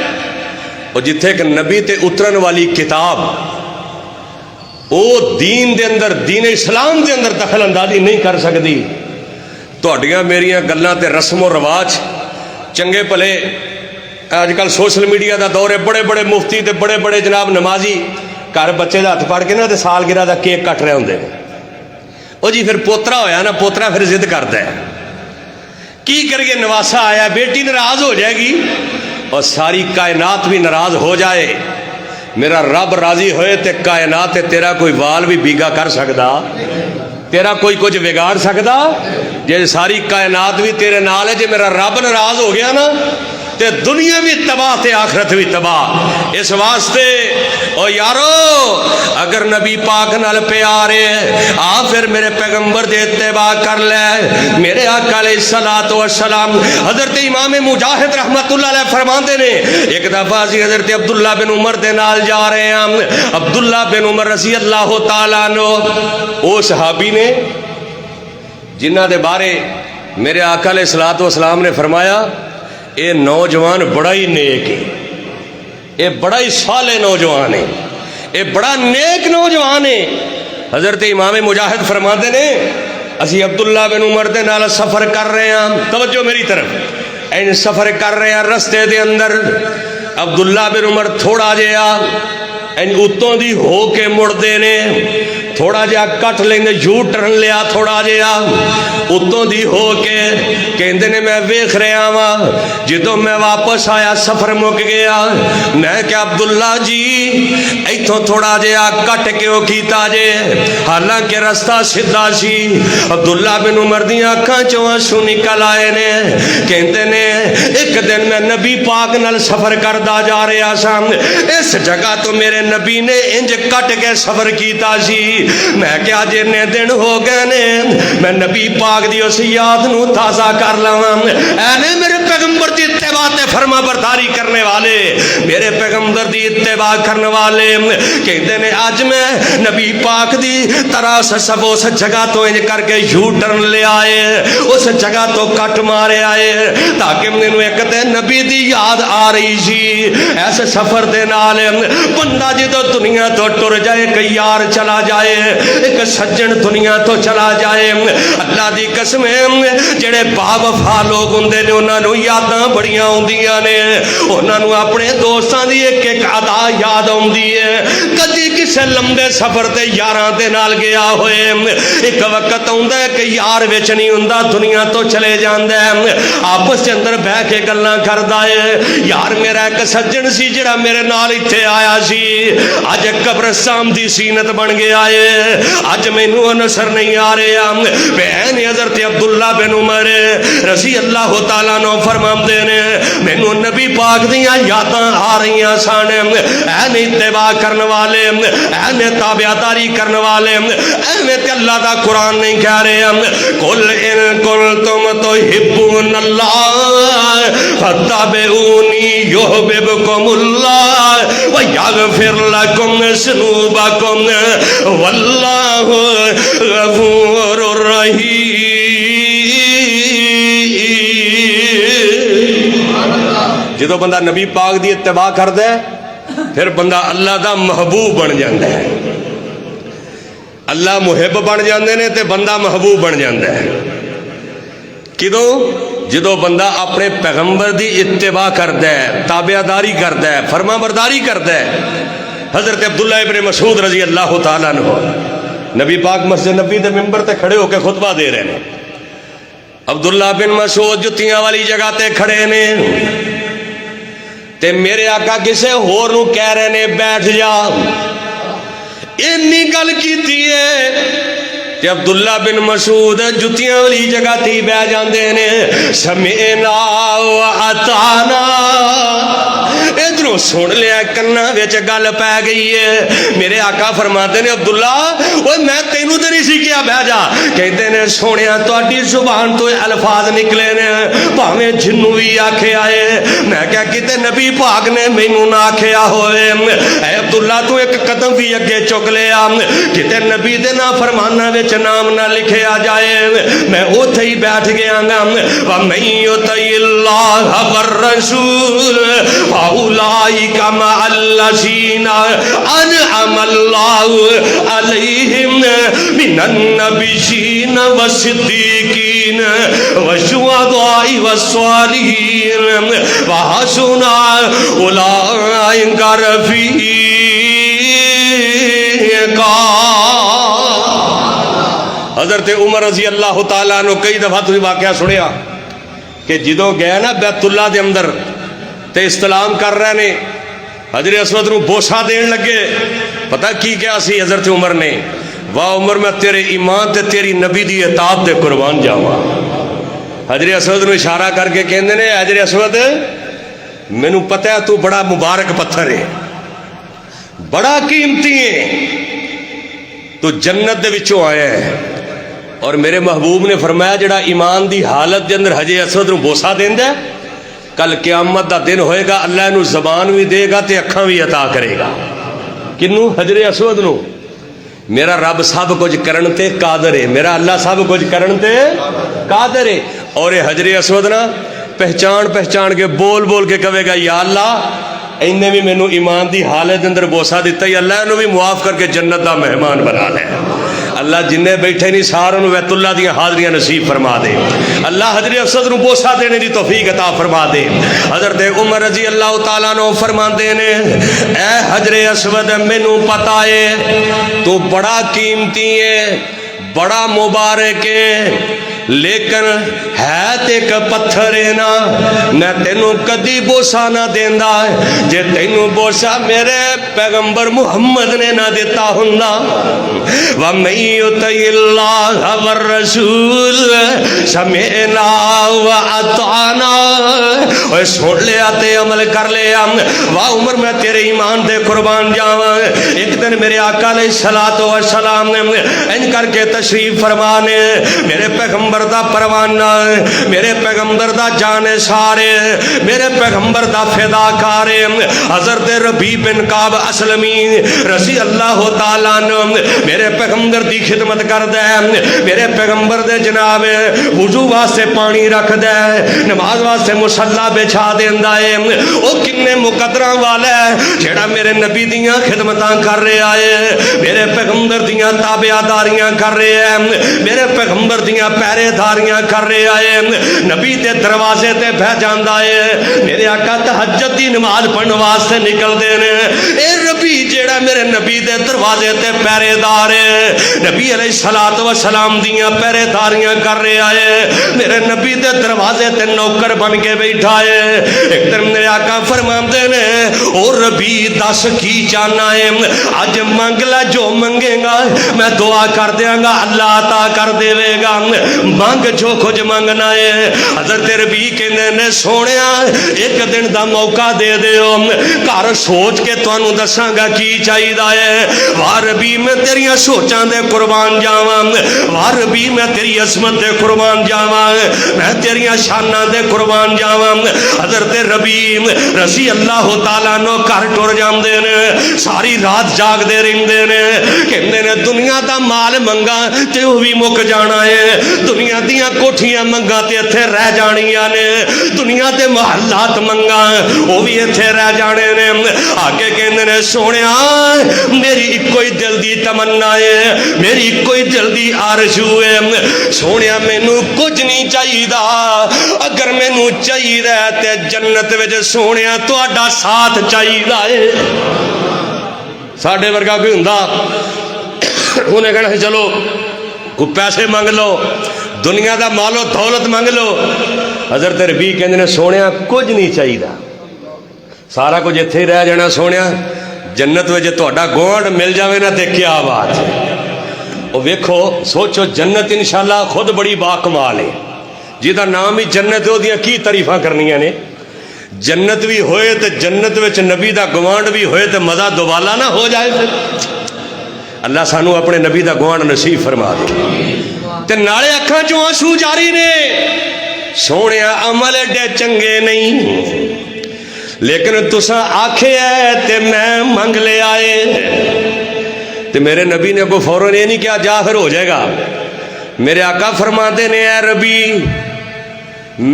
اور جتھے کہ نبی تے اترن والی کتاب او دین دے اندر دین اسلام دے اندر دخل اندازی نہیں کر سکتی تہاڈیاں میریاں گلاں تے رسم و رواج چنگے پلے آج کل سوشل میڈیا دا دور ہے بڑے بڑے مفتی تے بڑے بڑے جناب نمازی گھر بچے دا ہاتھ پڑھ کے نا تے سالگرہ دا کیک کٹ رہے ہوندے او جی پھر پوترا ہویا نا پوترا پھر ضد کرتا ہے کی کریے نواسا آیا بیٹی ناراض ہو جائے گی اور ساری کائنات بھی ناراض ہو جائے میرا رب راضی ہوئے تے کائنات تے تیرا کوئی وال بھی بیگا کر سکتا تیرا کوئی کچھ بگاڑ سکتا؟ جی ساری کائنات بھی تیرے نال ہے، جی میرا رب ناراض ہو گیا نا تے دنیا بھی تباہ تے آخرت بھی تباہ۔ اس واسطے او یارو اگر نبی پاک نال پیار ہے آ پھر میرے پیغمبر دے اتباع کر لے۔ میرے آقا علیہ الصلوۃ والسلام حضرت امام مجاہد رحمت اللہ علیہ فرماندے نے ایک دفعہ اسی حضرت عبداللہ بن عمر دے نال جا رہے ہیں، عبداللہ بن عمر رضی اللہ تعالیٰ عنہ او صحابی نے جنہ دے بارے میرے آقا علیہ الصلوۃ والسلام نے فرمایا اے نوجوان بڑا ہی نیک ہے، اے بڑا ہی صالح نوجوان ہے، اے بڑا نیک نوجوان ہے۔ حضرت امام مجاہد فرماتے نے اسی عبداللہ بن عمر دے نال سفر کر رہے ہیں، توجہ میری طرف، این سفر کر رہے ہیں، رستے دے اندر عبداللہ بن عمر تھوڑا جہا این اتوں دی ہو کے مڑ دے نے، تھوڑا جہا کٹ لیندے یو ٹرن لیا، تھوڑا جہا اتوں دی ہو کے کہندے نے میں ویکھ رہا وا جدوں میں واپس آیا سفر مک گیا، میں کہ عبداللہ جی ایتھوں تھوڑا جہا کٹ کیوں کیتا جے حالانکہ رستہ سیدھا سی۔ عبداللہ بن عمر دیاں اکھاں چوں آنسو نکل آئے نے، کہندے نے ایک دن میں نبی پاک نال سفر کردا جا رہا سا، اس جگہ تو میرے نبی نے انج کٹ کے سفر کیتا سی، میں کیا جنے دن ہو گئے نے میں نبی پاک دی اس یاد نو تازہ کر لواں۔ اے نے میرے پیغمبر دی اتباع تے فرما برداری کرنے والے، میرے پیغمبر دی اتباع کرنے والے کہندے نے اج میں نبی پاک دی طرح سب اس جگہ تو انج کر کے یو ٹرن لے آئے، اس جگہ تو کٹ مارے آئے تاکہ مینوں ایک تے نبی دی یاد آ رہی سی۔ ایسے سفر دے نال بندہ جدوں دنیا تو ٹر جائے، ایک یار چلا جائے، ایک سجن دنیا تو چلا جائے، اللہ دی قسم جڑے با وفا لوگ ہوندے نے انہاں نوں یاداں بڑیاں ہوندیاں نے، انہاں نوں اپنے دوستاں دی ایک ایک ادا یاد آندی ہے۔ کدی کسے لمبے سفر تے یاراں دے نال گیا ہوئے، ایک وقت آوندا ہے کہ یار وچ نہیں ہوندا، دنیا تو چلے جاندا ہے، آپس دے اندر بیٹھ کے گلاں کردا ہے، یار میرا ایک سجن سی جڑا میرے نال ایتھے آیا سی، اج قبرستان دی زینت بن گیا ہے، اج مینوں نظر نہیں آ رہا۔ بہن حضرت عبداللہ بن عمر رضی اللہ تعالیٰ عنہ فرماندے نے مینوں نبی پاک دیاں یاداں آ رہیاں سن، اے اتباع کرنے والے، اے تابعداری کرنے والے، اے تے اللہ دا قرآن نہیں کہہ رہے قل ان کنتم تحبون اللہ فاتبعونی یحببکم اللہ ویغفر لکم ذنوبکم واللہ غفور رحیم۔ جدو بندہ نبی پاک دی اتباع کردا ہے پھر بندہ اللہ دا محبوب بن جاندا ہے، اللہ محب بن جاندے نے تے بندہ محبوب بن جاندا ہے۔ کدوں؟ جدو بندہ اپنے پیغمبر دی اتباع کردا ہے، تابعداری کردا ہے، فرما برداری کردا ہے۔ حضرت عبداللہ ابن مسعود رضی اللہ تعالیٰ عنہ نبی پاک مسجد نبی دے ممبر تے کھڑے ہو کے خطبہ دے رہے ہیں، عبداللہ بن مسعود جتیاں والی جگہ تے کھڑے نے تے میرے آقا کسے ہور نو کہہ رہے نے بیٹھ جا، اینی گل کیتی ہے تے عبداللہ بن مسعود جتیاں والی جگہ تے بیٹھ جاندے نے، سمعنا و اطعنا، ادھروں سن لیا کنا وچ گل پی گئی ہے۔ میرے آقا فرماتے نے عبداللہ اوے میں تینوں تے نہیں سی کیا بہ جا، کہتے نے سونیا تہاڈی زبان تو الفاظ نکلے نے بھاویں جنوں بھی آکھیا ہے، میں کیا کتے نبی پاک نے مینوں نہ آکھیا ہوئے، اے عبداللہ تو ایک قدم بھی اگے چک لیا، کتے نبی دے نا فرمانا وچ نام نہ لکھیا جائے، میں اوتھے ہی بیٹھ گیا گا۔ وَمَن يُطِعِ اللَّهَ وَالرَّسُولَ أولئك مع الذين أنعم الله عليهم من النبيين والصديقين والشهداء والصالحين وحسن أولئك رفيقا۔ حضرت عمر رضی اللہ تعالیٰ عنہ کئی دفعہ تھی واقعہ سنیا کہ جدوں گیا نا بیت اللہ دے اندر تے استلام کر رہے نے، حجر اسود نو بوسا دین لگے، پتہ کی کیا سی حضرت عمر نے، واہ عمر میں تیرے ایمان تے تیری نبی دی اطاعت تے قربان جاواں۔ حجر اسود نو اشارہ کر کے کہندے نے حجر اسود مینوں پتہ ہے تو بڑا مبارک پتھر ہے، بڑا قیمتی ہے، تو جنت دے وچوں آیا ہے۔ اور میرے محبوب نے فرمایا جڑا ایمان دی حالت دے اندر حجر اسود نو بوسہ دیندا ہے، کل قیامت دا دن ہوئے گا اللہ نو زبان بھی دے گا تے اکھاں بھی عطا کرے گا۔ کنوں؟ حجر اسود نو۔ میرا رب سب کچھ کرن تے قادر ہے، میرا اللہ سب کچھ کرن تے قادر ہے۔ اور یہ حجر اسود نا پہچان کے بول بول کے کہے گا یا اللہ انہیں بھی مینوں ایمان دی حالت اندر بوسہ دیتا ہے، اللہ انہوں بھی معاف کر کے جنت دا مہمان بنا لے۔ اللہ جنہیں بیٹھے نہیں ساروں بیت اللہ دیاں حاضریاں نصیب فرما دے۔ اللہ حجر اسود نو بوسہ دینے دی توفیق عطا فرما دے۔ حضرت عمر رضی اللہ تعالیٰ عنہ فرماندے نے اے حجر اسود مینوں پتہ ہے تو بڑا قیمتی ہے، بڑا مبارک ہے، لیکن ہے تے ایک پتھر ہے نا، میں تینوں کدی بوسہ نہ دیندا جے تینوں بوسہ میرے پیغمبر محمد نے نہ دیتا ہوندا۔ وَمَن يُطِعِ اللَّهَ وَالرَّسُولَ سَمِعْنَا وَأَطَعْنَا۔ اوے سن لیا تے عمل کر لیا۔ واہ عمر میں تیرے ایمان دے قربان جاواں۔ ایک دن میرے آقا علیہ الصلوۃ والسلام نے ان کر کے تشریف فرمانے میرے پیغمبر دا پروانہ، میرے پیغمبر دا جان سارے، میرے پیغمبر دا فدا کارے حضرت ربیع بن کعب اسلمی رضی اللہ تعالیٰ عنہ میرے پیغمبر دی خدمت کر دے، میرے پیغمبر دے جناب وضو واسطے پانی رکھ دے، نماز واسطے مصلا بچھا دیندا ہے۔ او کنے مقدراں والا ہے جیڑا میرے نبی دیاں خدمتاں کر رہا ہے، میرے پیغمبر دیاں تابعداریاں کر رہا ہے، میرے پیغمبر دیاں پہرے داریاں کر رہا ہے، نبی دے دروازے تے بہ جاندا ہے۔ میرے آقا تہجد دی نماز پڑھن واسطے نکل دے نے، اے ربی جیڑا میرے نبی دے دروازے تے پہرے دار ہے، نبی علیہ الصلوۃ والسلام دیاں پہرے داریاں کر رہا ہے، میرے نبی دے دروازے تے نوکر بن کے بیٹھا ہے۔ ایک دن میرے آقا فرماندے نے او ربی دس کی چاہنا ہے، اج منگ لے جو منگے گا میں دعا کر دیاں گا اللہ عطا کر دے گا، مانگ جو کچھ مانگنا ہے۔ حضرت ربیع کہندے نے سونیا ایک دن دا موقع دے دیو، گھر سوچ کے تانوں دساں گا کی چاہیدا ہے۔ واہ ربیع میں تیریاں سوچاں دے قربان جاواں، واہ ربیع میں تیری عظمت دے قربان جاواں، میں تیریاں شاناں دے قربان جاواں۔ حضرت ربیع رضی اللہ تعالیٰ عنہ گھر ٹر جاندے نے، ساری رات جاگ دے رہندے نے، کہندے نے دنیا دا مال منگا تے وہ بھی مک جانا ہے، دنیا دیاں کوٹھیاں منگا تے اتھے رہ جانیاں نے، دنیا دے محلات منگا وہ بھی اتھے رہ جانے نے۔ آگے کہندے نے سونیا میری ایک کوئی دل دی تمنا ہے، میری ایک کوئی دل دی آرزو ہے، سونیا مینوں کچھ نہیں چاہیدا، اگر مینوں چاہیدا تے جنت وچ سونیا تہاڈا ساتھ چاہیدا ہے۔ ساڈے ورگا کوئی ہوندا انہیں کہنا چلو کوئی پیسے مانگ لو، دنیا دا مال و دولت مانگ لو۔ حضرت ربیع کہندے نے سونیا کچھ نہیں چاہیدا، سارا کچھ اتھے ہی رہ جانا سونیا، جنت وچ تہاڈا گوانڈ مل جاوے نا تے کیا بات ہے۔ او ویکھو سوچو جنت انشاءاللہ خود بڑی باکمال ہے، جہدا نام ہی جنت ہے دیاں کی تعریفاں کرنیاں نے۔ جنت بھی ہوئے تے جنت وچ نبی دا گوانڈ بھی ہوئے تے مزہ دوبالا نہ ہو جائے۔ پھر اللہ سانو اپنے نبی دا گوانڈ نصیب فرما دے۔ تے نالے اکھاں چوں آنسو جاری نے، سونیا عمل ایڈے چنگے نہیں، لیکن تساں آکھے ہے تے میں منگ لے آئے۔ تے میرے نبی نے کو فوراً یہ نہیں کیا جا پھر ہو جائے گا، میرے آقا فرماتے نے اے ربی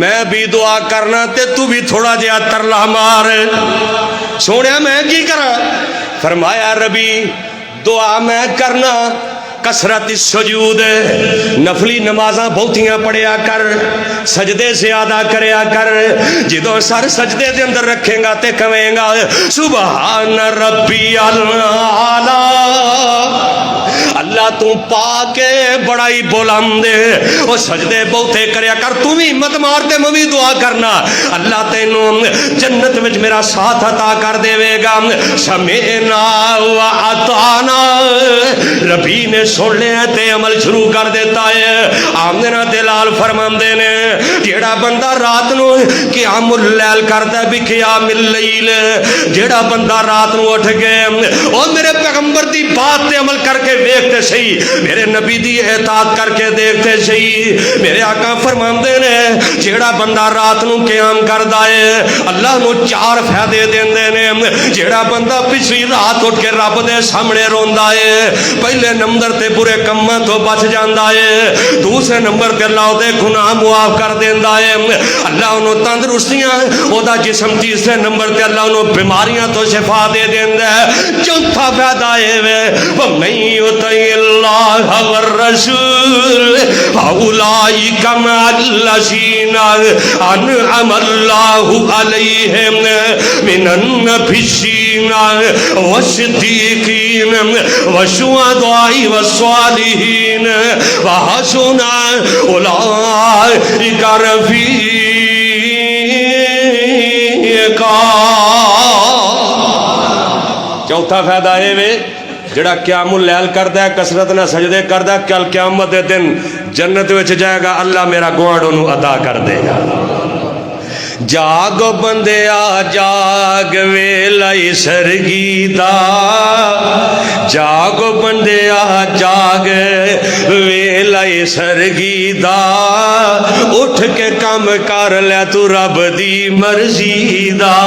میں بھی دعا کرنا تے تو بھی تھوڑا جہا ترلا مار۔ سونیا میں کی کرا؟ فرمایا ربی دعا میں کرنا کثرت السجود، نفلی نمازاں بہتیاں پڑھیا کر، سجدے زیادہ کریا کر، جدوں سر سجدے دے اندر رکھیں گا تے کہیں گا سبحان ربی الاعلی، اللہ تو پاک بڑائی بلند، وہ سجدے بہتے کریا کر۔ تو بھی ہمت مارتے میں بھی دعا کرنا اللہ تینوں جنت وچ میرا ساتھ عطا کر دے گا۔ سمعنا و اطعنا، ربی نے سن لیا تے عمل شروع کر دیتا ہے. آمنہ تے لال فرماندے نے جیڑا بندہ رات نو قیام اللیل کردا بھی قیام اللیل, جیڑا بندہ رات نو اٹھ کے او میرے پیغمبر دی بات تے عمل کر کے دیکھتے صحیح, میرے نبی دی اطاعت کر کے دیکھتے صحیح. میرے آقا فرماندے نے جیڑا بندہ رات نو قیام کردا ہے اللہ نو 4 فائدے دیندے نے. جیڑا بندہ پچھلی رات اٹھ کے رب دے سامنے روندا ہے پہلے نمبر تے برے کماں تو بچ جاندا ہے, دوسرے نمبر تے اللہ دے گناہ معاف کر دیندا ہے, اللہ انہوں تندرستیاں او دا جسم, تیسرے نمبر تے اللہ انہوں بیماریاں تو شفا دے دیندا ہے. چوتھا فائدہ ہے وَمَن يُطِعِ اللَّهَ وَالرَّسُولَ فَأُولَٰئِكَ مَعَ الَّذِينَ أَنْعَمَ اللَّهُ عَلَيْهِمْ مِنَ النَّبِيِّينَ وَالصِّدِّيقِينَ وَالشُّهَدَاءِ وَالصَّالِحِينَ وَحَسُنَ أُولَٰئِكَ رفیقا. چوتھا فائدہ ہے جڑا قیام اللیل کردا ہے کثرت نہ سجدے کردا ہے کل قیامت دے دن جنت وچ جائے گا, اللہ میرا گوانڈ انہوں ادا کر دے گا. جاگ بندیا جاگ ویلائی سرگی دا, جاگ بندیا جاگ ویلائی سرگی دا, اٹھ کے کام کر لے تو رب دی مرضی دا.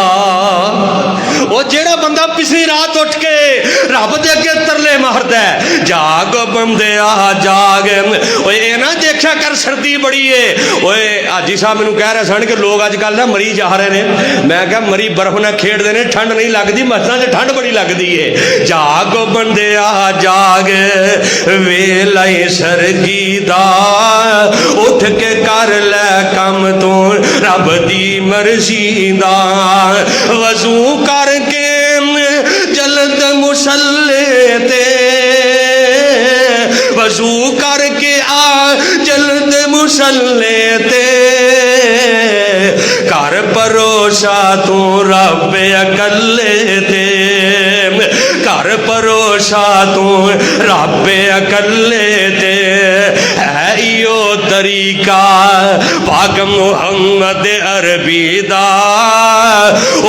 وہ جیڑا بندہ پچھلی رات اٹھ کے رب دے کے ترلے ماردا ہے جاگ بندیا جاگ. اے نہ دیکھا کر سردی بڑی ہے, اوے حاجی صاحب مینوں کہہ رہے سن کہ لوگ اج کل نہ مری جا رہے ہیں, میں کہا مری برف نہ کھیڑ دے نے ٹھنڈ نہیں لگدی, مسجداں وچ ٹھنڈ بڑی لگدی ہے. جاگ بندیا جاگ ویلائی سرگی دا, اٹھ کے کر لے کم تو رب دی مرضی دا. وضو کر کے جلد مصلی تے, وضو کر کے آ جلد مصلی تے, کر پروشا تو رب اکلے تے, کر پروشا تو رب اکلے تے. ہے ایو طریقہ پاک محمد عربی دا,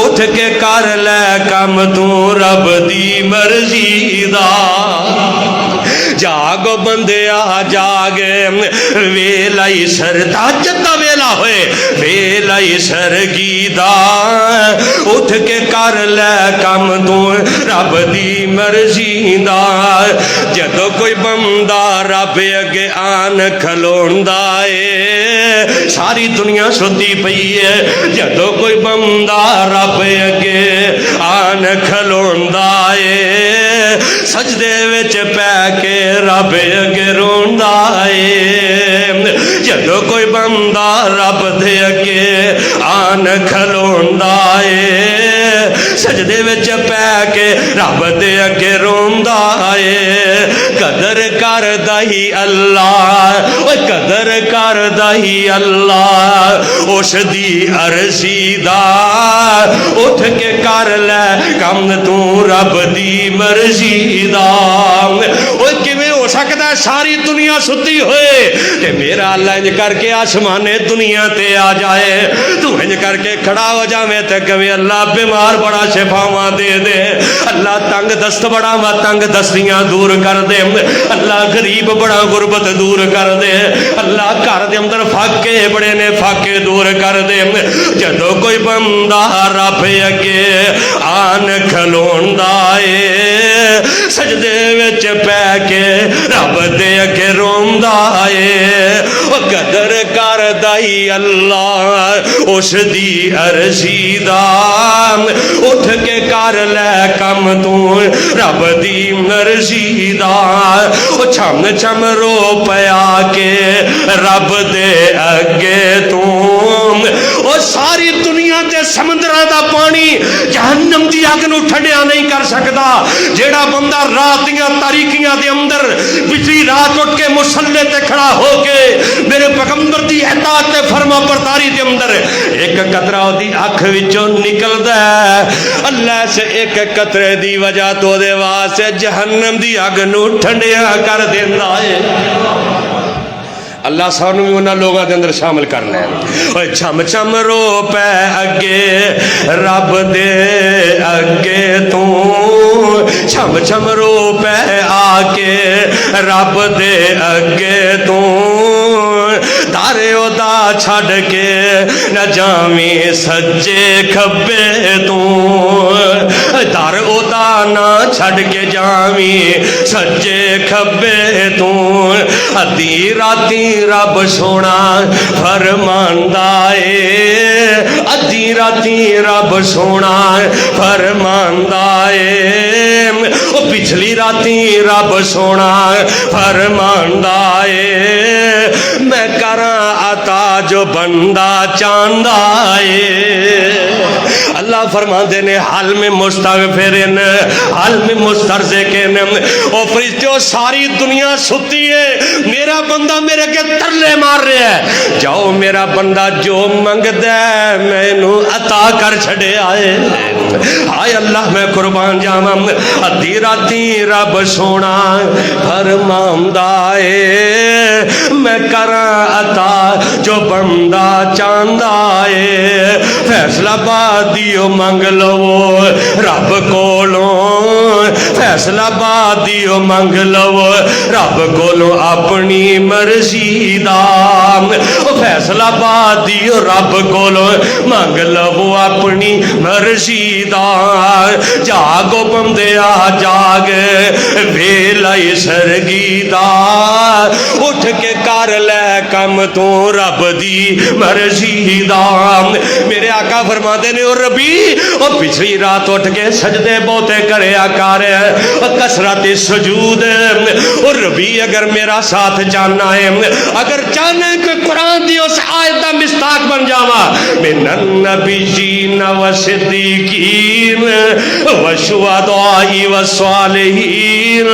اٹھ کے کر لے کم تو رب دی مرضی دا. جاگ بندیا جاگ ویلائی سر, تہجد دا ویلا ہوئے ویلائی سرگی دا, اٹھ کے کر لے کم تو رب دی مرضی دا. جدو کوئی بندہ رب اگے آن کھلوندا ہے ساری دنیا ستی پئی ہے, جدو کوئی بندہ رب اگے آن کھلوندا ہے سجدے وچ پے کے رب اگے روندا ہے. جدو کوئی بندہ رب دے اگے آن کھلوندا ہے سجدے وچ پے کے رب دے اگے روندا ہے. قدر کردا ہی اللہ, اوے قدر کردا ہی اللہ اس دی عرضی دا, اٹھ کے کر لے کم تو رب دی مرضی دا. اوے کیویں ہو سکدا ہے ساری دنیا ستی ہوئے تے میرا اللہ انج کر کے آسمان دنیا تے آ جائے, تو انج کر کے کھڑا ہو جاویں تے کہے اللہ بیمار بڑا شفاواں دے دے, اللہ تنگ دست بڑا وا تنگ دستیاں دور کر دے, اللہ غریب بڑا غربت دور کر دے, اللہ گھر دے اندر فاقے بڑے نے فاقے دور کر دے. جدو کوئی بندہ رب اگے آن کھلوندا ہے سجدے وچ پے کے رب دے اگے روندا ہے, او قدر کردا ہی اللہ اس دی عرضی دا, اٹھ کے کر لے کم تو رب دی مرضی دا. او چھم چھم رو پیا کے رب دے اگے تو, او ساری دنیا تے سمندراں دا پانی جہنم دی اگ نو ٹھنڈیا نہیں کر سکتا. جیڑا بندہ رات دیاں تاریکیاں دے اندر پچھلی رات اٹھ کے مصلے تے کھڑا ہو کے میرے پیغمبر دی اطاعت تے فرما برداری دے اندر ایک قطرہ دی اکھ وچوں نکلدا ہے، اللہ سے ایک قطرے دی وجہ تو دے واسطے جہنم دی اگ نو ٹھنڈیا کر دیندا ہے. اللہ سانو بھی انہاں لوگاں دے اندر شامل کر لے. اوے چھم چھم رو پے اگے رب دے اگے تو، چھم چھم رو پے آ کے رب دے اگے تو، دارے او دا چھڑ کے نہ جاویں سجے کھبے تو، دار او دا نہ چھڑ کے جاویں سجے کھبے تو. ادھی راتی رب سونا فرماندا اے، ادھی راتی رب سونا فرماندا اے، او پچھلی راتی رب سونا فرماندا اے، میں کراں عطا جو بندہ چاہندا اے. اللہ فرماندے نے حل میں مستغفرن حل میں مسترزقن. او فرشتو ساری دنیا ستی ہے، میرا بندہ میرے کے ترلے مار رہا ہے، جاؤ میرا بندہ جو منگدا ہے مینوں عطا کر چھڑے آئے. ہائے اللہ میں قربان جاواں، ادھی راتی رب سونا فرماندا اے، میں کراں عطا جو بندہ چاہندا اے. فیصلہ بادیو منگ لو رب کولوں، فیصلہ بادیو منگ لو رب کولوں اپنی مرضی دا. فیصلہ بادیو رب کولوں منگ لو اپنی مرضی دا. جاگو بندیا جاگ ویلا سرگی دا، اٹھ کے کر لے کم تو رب دی مرضی دا. میرے آقا فرماتے نے اور ربی اور پچھلی رات اٹھ کے سجدے بہتے کریا کر کثرت سجود. اور ربی اگر میرا ساتھ چاہنا ہے، اگر چاہنا ہے کہ قرآن دی اس آیت دا مصداق بن جاواں، من النبیین والصدیقین والشہداء والصالحین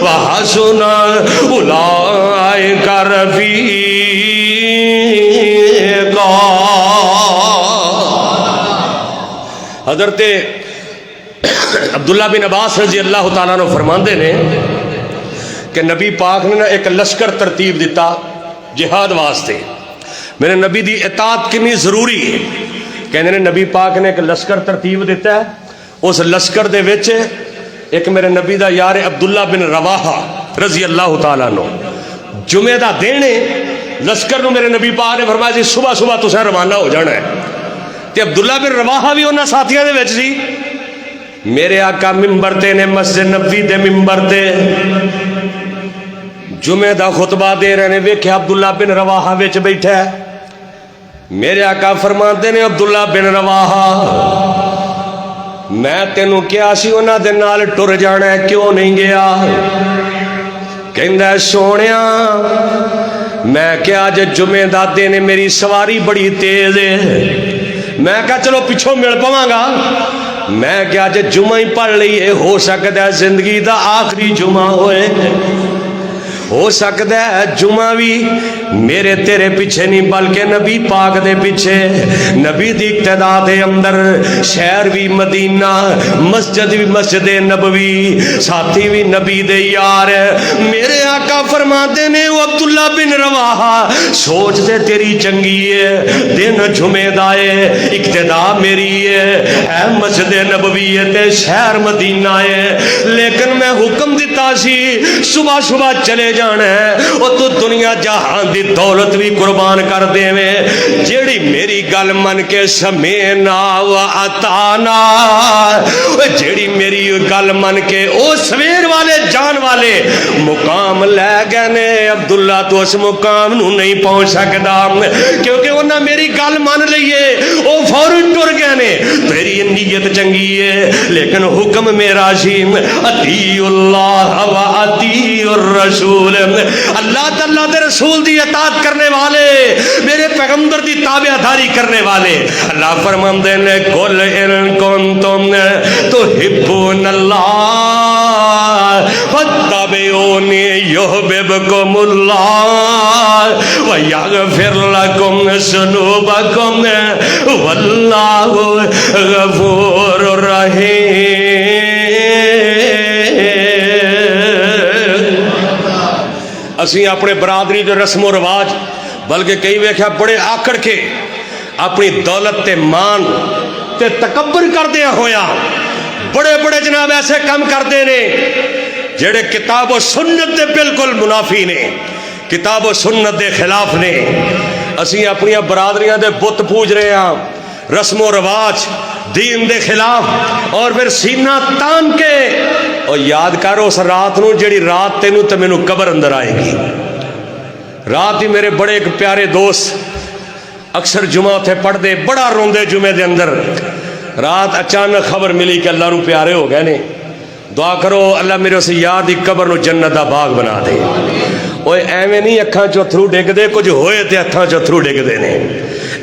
وحسن اولئک رفیقا. حضرت عبداللہ بن عباس رضی اللہ تعالیٰ عنہ فرماندے نے کہ نبی پاک نے ایک لشکر ترتیب دیتا جہاد واسطے. میرے نبی دی اطاعت کنی ضروری ہے، کہنے نے نبی پاک نے ایک لشکر ترتیب دیتا ہے. اس لشکر دے وچ ایک میرے نبی دا یار عبداللہ بن رواحہ رضی اللہ تعالیٰ عنہ جمعہ دا دینے لشکر نو میرے نبی پاک نے فرمایا جی صبح صبح تسیں روانہ ہو جانا ہے. تے عبداللہ بن رواحہ بھی انہاں ساتھیاں دے وچ سی. میرے آقا ممبر تے نے مسجد نبوی دے ممبر تے جمعہ دا خطبہ دے رہے نے، ویکھیا عبداللہ بن رواحہ وچ بیٹھا ہے. میرے آقا فرماندے نے عبداللہ بن رواحہ میں تینوں کیا سی انہاں دے نال ٹر جانا ہے، کیوں نہیں گیا؟ کہندا ہے سونیا میں کیا اج جمعہ دا دن میری سواری بڑی تیز ہے، میں کہا چلو پچھوں مل پواں گا. میں کیا اج جمعہ ہی پڑھ لئیے، ہو سکتا ہے زندگی دا آخری جمعہ ہوئے، ہو سکتا ہے جمعہ بھی میرے تیرے پیچھے نہیں بلکہ نبی پاک دے پیچھے، نبی دی اقتداء دے اندر شہر بھی مدینہ، مسجد بھی مسجد نبوی، ساتھی بھی نبی دے یار. میرے آقا فرماتے نے وہ عبداللہ بن رواحہ سوچ دے تیری چنگی ہے، دن جمعہ دائے اقتداء میری ہے مسجد نبوی تے شہر مدینہ ہے، لیکن میں حکم دیتا سی صبح صبح چلے جانا ہے، اور تو دنیا جہان دی دولت بھی قربان کر دے میں، جیڑی میری گل من کے سمینا و عطانا، جیڑی میری گل من کے او سویر والے جان والے مقام لے گئے نے. عبداللہ تو اس مقام نو نہیں پہنچ سکدا کیونکہ انہاں میری گل مان لئیے او فوراً ٹر گئے نے تیری نیت چنگی ہے لیکن حکم میرا سی اطیعوا اللہ و اطیعوا الرسول اللہ تعالیٰ دے رسول دی اطاعت کرنے والے میرے پیغمبر دی تابعداری کرنے والے اللہ فرماندے نے قل ان کنتم تحبون اللہ فاتبعونی یحببکم اللہ ویغفر لکم ذنوبکم واللہ غفور رحیم اسی اپنے برادری دے رسم و رواج بلکہ کئی ویکھیا بڑے آکڑ کے اپنی دولت تے مان تے تکبر کردیا ہویا بڑے بڑے جناب ایسے کم کردے نے جڑے کتاب و سنت دے بالکل منافی نے کتاب و سنت دے خلاف نے اسی اپنی برادریاں دے بت پوج رہے ہیں رسم و رواج دین دے خلاف اور پھر سینہ تان کے اور یاد کرو اس رات نو جڑی رات تینو تے مینوں قبر اندر آئے گی رات ہی میرے بڑے ایک پیارے دوست اکثر جمعہ تھے پڑھ دے بڑا روندے جمعے دے اندر رات اچانک خبر ملی کہ اللہ نو پیارے ہو گئے نے دعا کرو اللہ میرے سے یاد ہی قبر نو جنت دا باغ بنا دے اوے ایویں نہیں اکھاں چوں تھرو ڈگ دے کچھ ہوئے تے اکھاں چوں تھرو ڈگ دے نے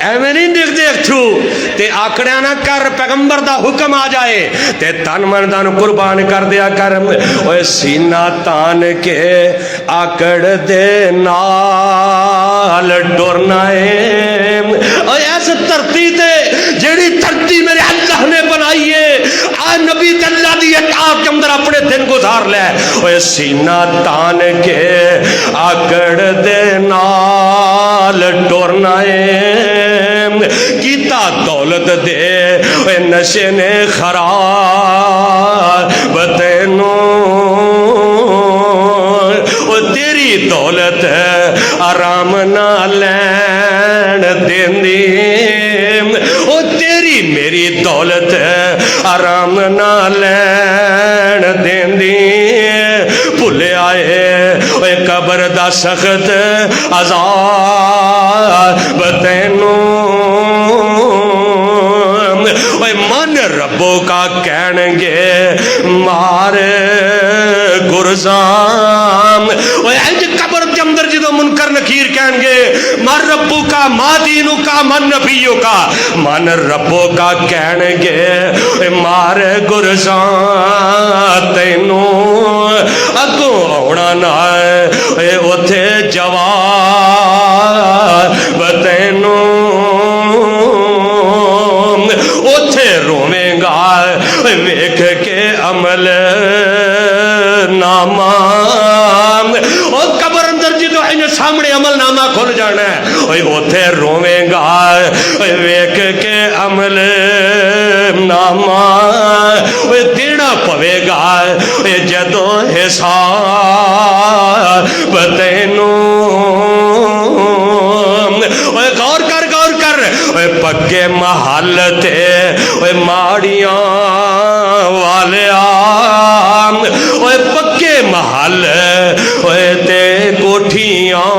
ایویں نہیں ڈگ دے تھرو تے آکڑیاں نہ کر پیغمبر دا حکم آ جائے تے تن من دن قربان کر دیا کر اوے سینہ تان کے آکڑ دے نال ڈرنا ہے اوے ایسے دھرتی تے جیڑی دھرتی میرے اللہ نے بنائی ہے آ نبی تے اللہ دی اطاعت کے اندر اپنے دن گزار لے اوے سینہ تان کے آکڑ دے نال ڈرنا ہے کیتا دولت دے نشے نے خراب تینوں تیری دولت آرام نہ لین دیندی او تیری میری دولت آرام نہ لین دیندی بھلے آئے اے قبر دا سخت عذاب تینوں اے من ربوں کا کہنگے مار گرزام اے انج قبر کے اندر جدو منکر نکیر کہنگے من ربوں کا ما دینوں کا من نبیوں کا من ربوں کا کہنگے اے مار گرزام تینوں اگوں اوڑا نہ اے اتھے جواب تینوں اتھے رویں گا ویکھ کے عمل نامہ اور قبر اندر جدو ہے سامنے عمل نامہ کھل جانا ہے اتھے رویں گا ویکھ کے عمل نامہ دینا پوے گا جدو حساب تینوں غور کر پکے محل تے ماڑیاں والیا پکے محل تے کوٹھیاں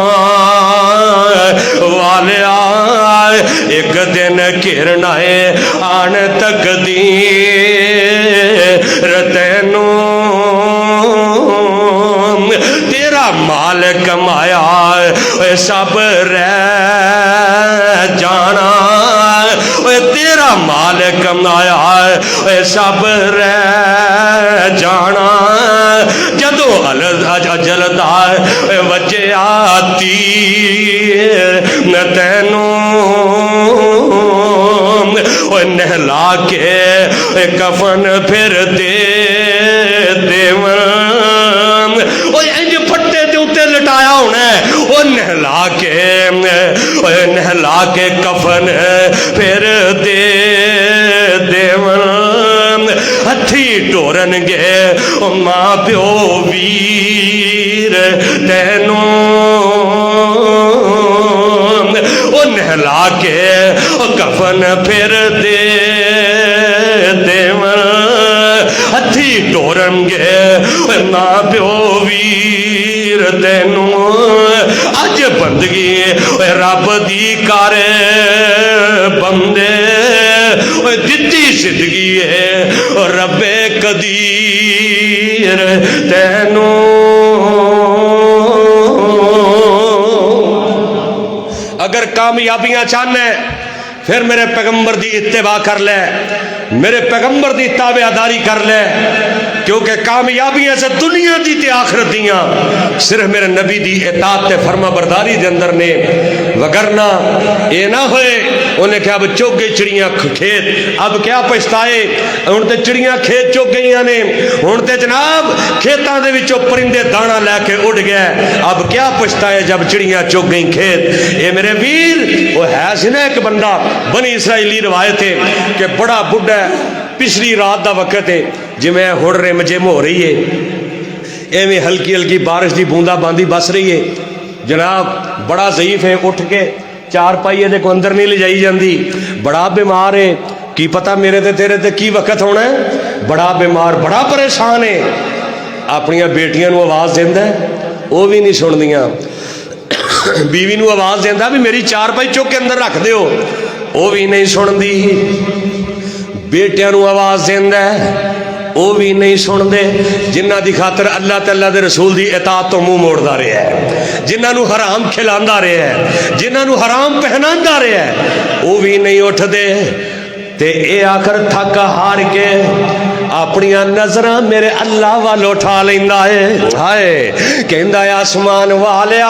والیا ایک دن کرنا ہے آن تقدیر تینوں تیرا مال کمایا سب رہ جانا تیرا مال کمایا سب رہ جانا جدو اجل دا وجیا تیر تینوں نہلا کے کفن پھر دے دیون انج پھٹے دے اتے لٹایا ہونا ہے وہ نہلا کے کفن پھر دے دیون ہتھی ٹورن گے ماں پیو ویر تینوں وہ نہلا کے کفن پھر دے دیون ہتھی ٹورن گے ماں پیو ویر تینوں اج بندگی اے رب دی کر بندے اے دتی زندگی ہے رب قدیر تینوں اگر کامیابیاں چاہنا ہے پھر میرے پیغمبر دی اتباع کر لے میرے پیغمبر دی تابعداری کر لے کیونکہ کامیابیاں سے دنیا دی تے آخرت دیاں صرف میرے نبی دی اطاعت تے فرما برداری دے اندر نے وگرنہ اے نہ ہوئے انہیں کہا اب چوک گئی چڑیاں کھیت اب کیا پچھتائے ہن تے چڑیاں کھیت چوک گئیاں نے ہن تے جناب کھیتاں دے وچوں پرندے دانا لے کے اڑ گئے اب کیا پچھتائے جب چڑیاں چوک گئیں کھیت اے میرے ویر وہ ہے سی نا ایک بندہ بنی اسرائیلی روایت ہے کہ بڑا بڈھا پچھلی رات دا وقت ہے جی میں ہڑ رم جم ہو رہی ہے ایویں ہلکی ہلکی بارش دی بوندا باندی بس رہی ہے جناب بڑا ضعیف ہے اٹھ کے چار پائیے دے کو اندر نہیں لے جائی جاندی بڑا بیمار ہے کی پتہ میرے تے تیرے تے کی وقت ہونا ہے بڑا بیمار بڑا پریشان ہے اپنی بیٹیاں نو آواز دیندا ہے وہ بھی نہیں سن دیاں بیوی نو آواز دیندا بھی میری چار پائی چوک کے اندر رکھ دیو وہ بھی نہیں سن دی بیٹیاں نو آواز دیندا ہے وہ بھی نہیں سن دے جنہ دی خاطر اللہ تعالیٰ دے رسول دی اطاعت تو منہ موڑدا رہا ہے جنہ نو حرام کھلاندا رہا ہے جنہ نو حرام پہناندا رہا ہے وہ بھی نہیں اٹھ دے تے اے آخر تھک ہار کے اپنی نظراں میرے اللہ وال اٹھا لیندا ہے ہائے کہندا ہے آسمان والیا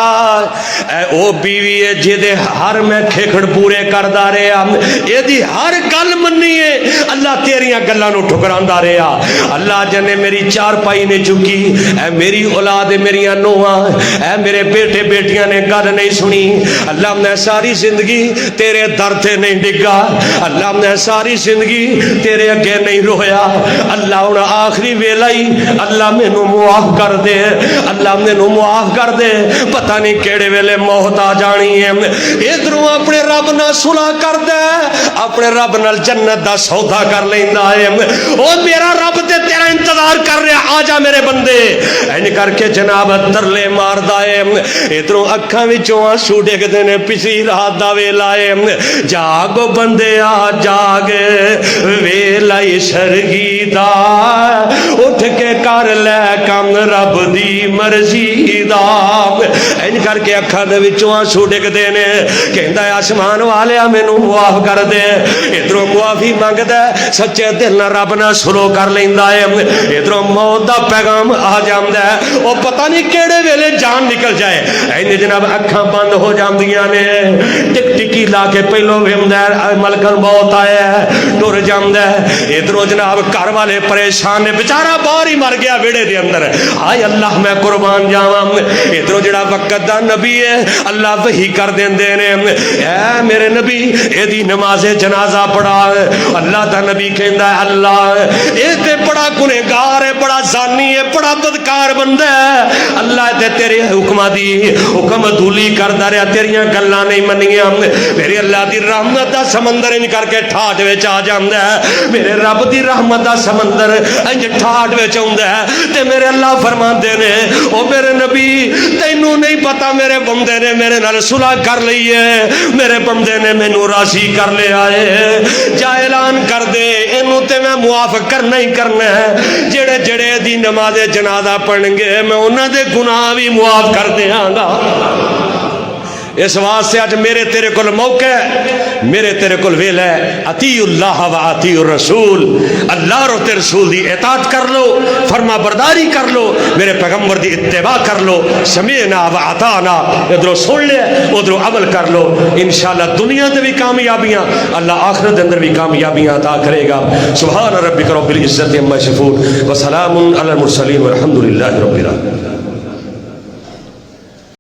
اے او بیوی ہے جدے ہر میں کھکڑ پورے کردا رہیا اے دی ہر گل منی ہے اللہ تیریاں گلاں نو ٹھکراندا رہیا اللہ جنے میری چار پائی نے چکی اے میری اولاد میریاں نوہاں اے میرے بیٹے بیٹیاں نے گل نہیں سنی اللہ نے ساری زندگی تیرے در تے نہیں ڈگا اللہ نے ساری زندگی تیرے اگے نہیں رویا اللہ انہا آخری ویلائی اللہ میں نو معاف کر دے اللہ میں نو معاف کر دے پتہ نہیں کیڑے ویلے موت آ جانی ہے ادھروں اپنے رب نہ صلح کر دے اپنے رب نال جنت دا سودا کر لیندا ہے او میرا رب تے تیرا انتظار کر رہا آجا میرے بندے این کر کے جناب ترلے مار دائے ادھروں اکھاں وچوں آنسو ڈگدے نے پچھلی رات دا ویلا ہے جاگو بندے آ جاگ ویلائی شرگی دا اٹھ کے کر لے کم رب دی مرضی دا این کر کے اکھاں دے وچوں آنسو ڈگدے نے کہندا ہے آسمان والیا مینوں معاف کر دے ادھروں معافی منگدا سچے دل نال رب نال سلو کر لیندا ہے ادھروں موت دا پیغام آ جاندا ہے او پتہ نہیں کیڑے ویلے جان نکل جائے این جناب اکھاں بند ہو جاندیاں نے ٹک ٹکی لا کے پہلو ویندا ہے ملک الموت آیا ہے ٹر جاندا ہے ادھروں جناب گھر والے پریشان نے بیچارہ باہر ہی مر گیا ویڑے دے اندر ہائے اللہ میں قربان جاواں ادھروں جڑا وقت دا نبی ہے اللہ وحی کر دیندے نے اے میرے نبی اے دی نماز جنازہ پڑھا اللہ دا نبی کہندا ہے اللہ اے تے بڑا گنہگار ہے بڑا زانی ہے بڑا بدکار بندہ ہے اللہ تے تیرے حکم دی حکم دولی کردا رہیا تیریاں گلاں نہیں منیاں میرے اللہ دی رحمت دا سمندر ان کر کے ٹھاٹ وچ آ جاندا ہے میرے رب دی رحمت دا سمندر انج ٹھاٹ وچ آوندا ہے تے میرے اللہ فرماندے نے او میرے نبی تینوں نہیں پتہ میرے بندے نے میرے نال صلح کر لئی ہے میرے بندے نے مینوں راضی کر لیا ہے جا اعلان کر دے اینوں تے میں معاف کرنا ہی کرنا ہے جڑے جڑے دی نماز جنازہ پڑھن گے میں انہاں دے گناہ بھی معاف کر دیاں گا اس واسطے آج میرے تیرے کل موقع ہے میرے تیرے کل ویل ہے اطیع اللہ و اطیع الرسول اللہ اور تیرے رسول دی اطاعت کر لو فرما برداری کر لو میرے پیغمبر دی اتباع کر لو سمعنا و اطعنا ادھروں سن لے ادھروں عمل کر لو انشاءاللہ دنیا دے بھی کامیابیاں اللہ آخرت دے اندر بھی کامیابیاں عطا کرے گا سبحان ربک رب العزت عما یصفون وسلام علی المرسلین والحمد للہ رب العالمین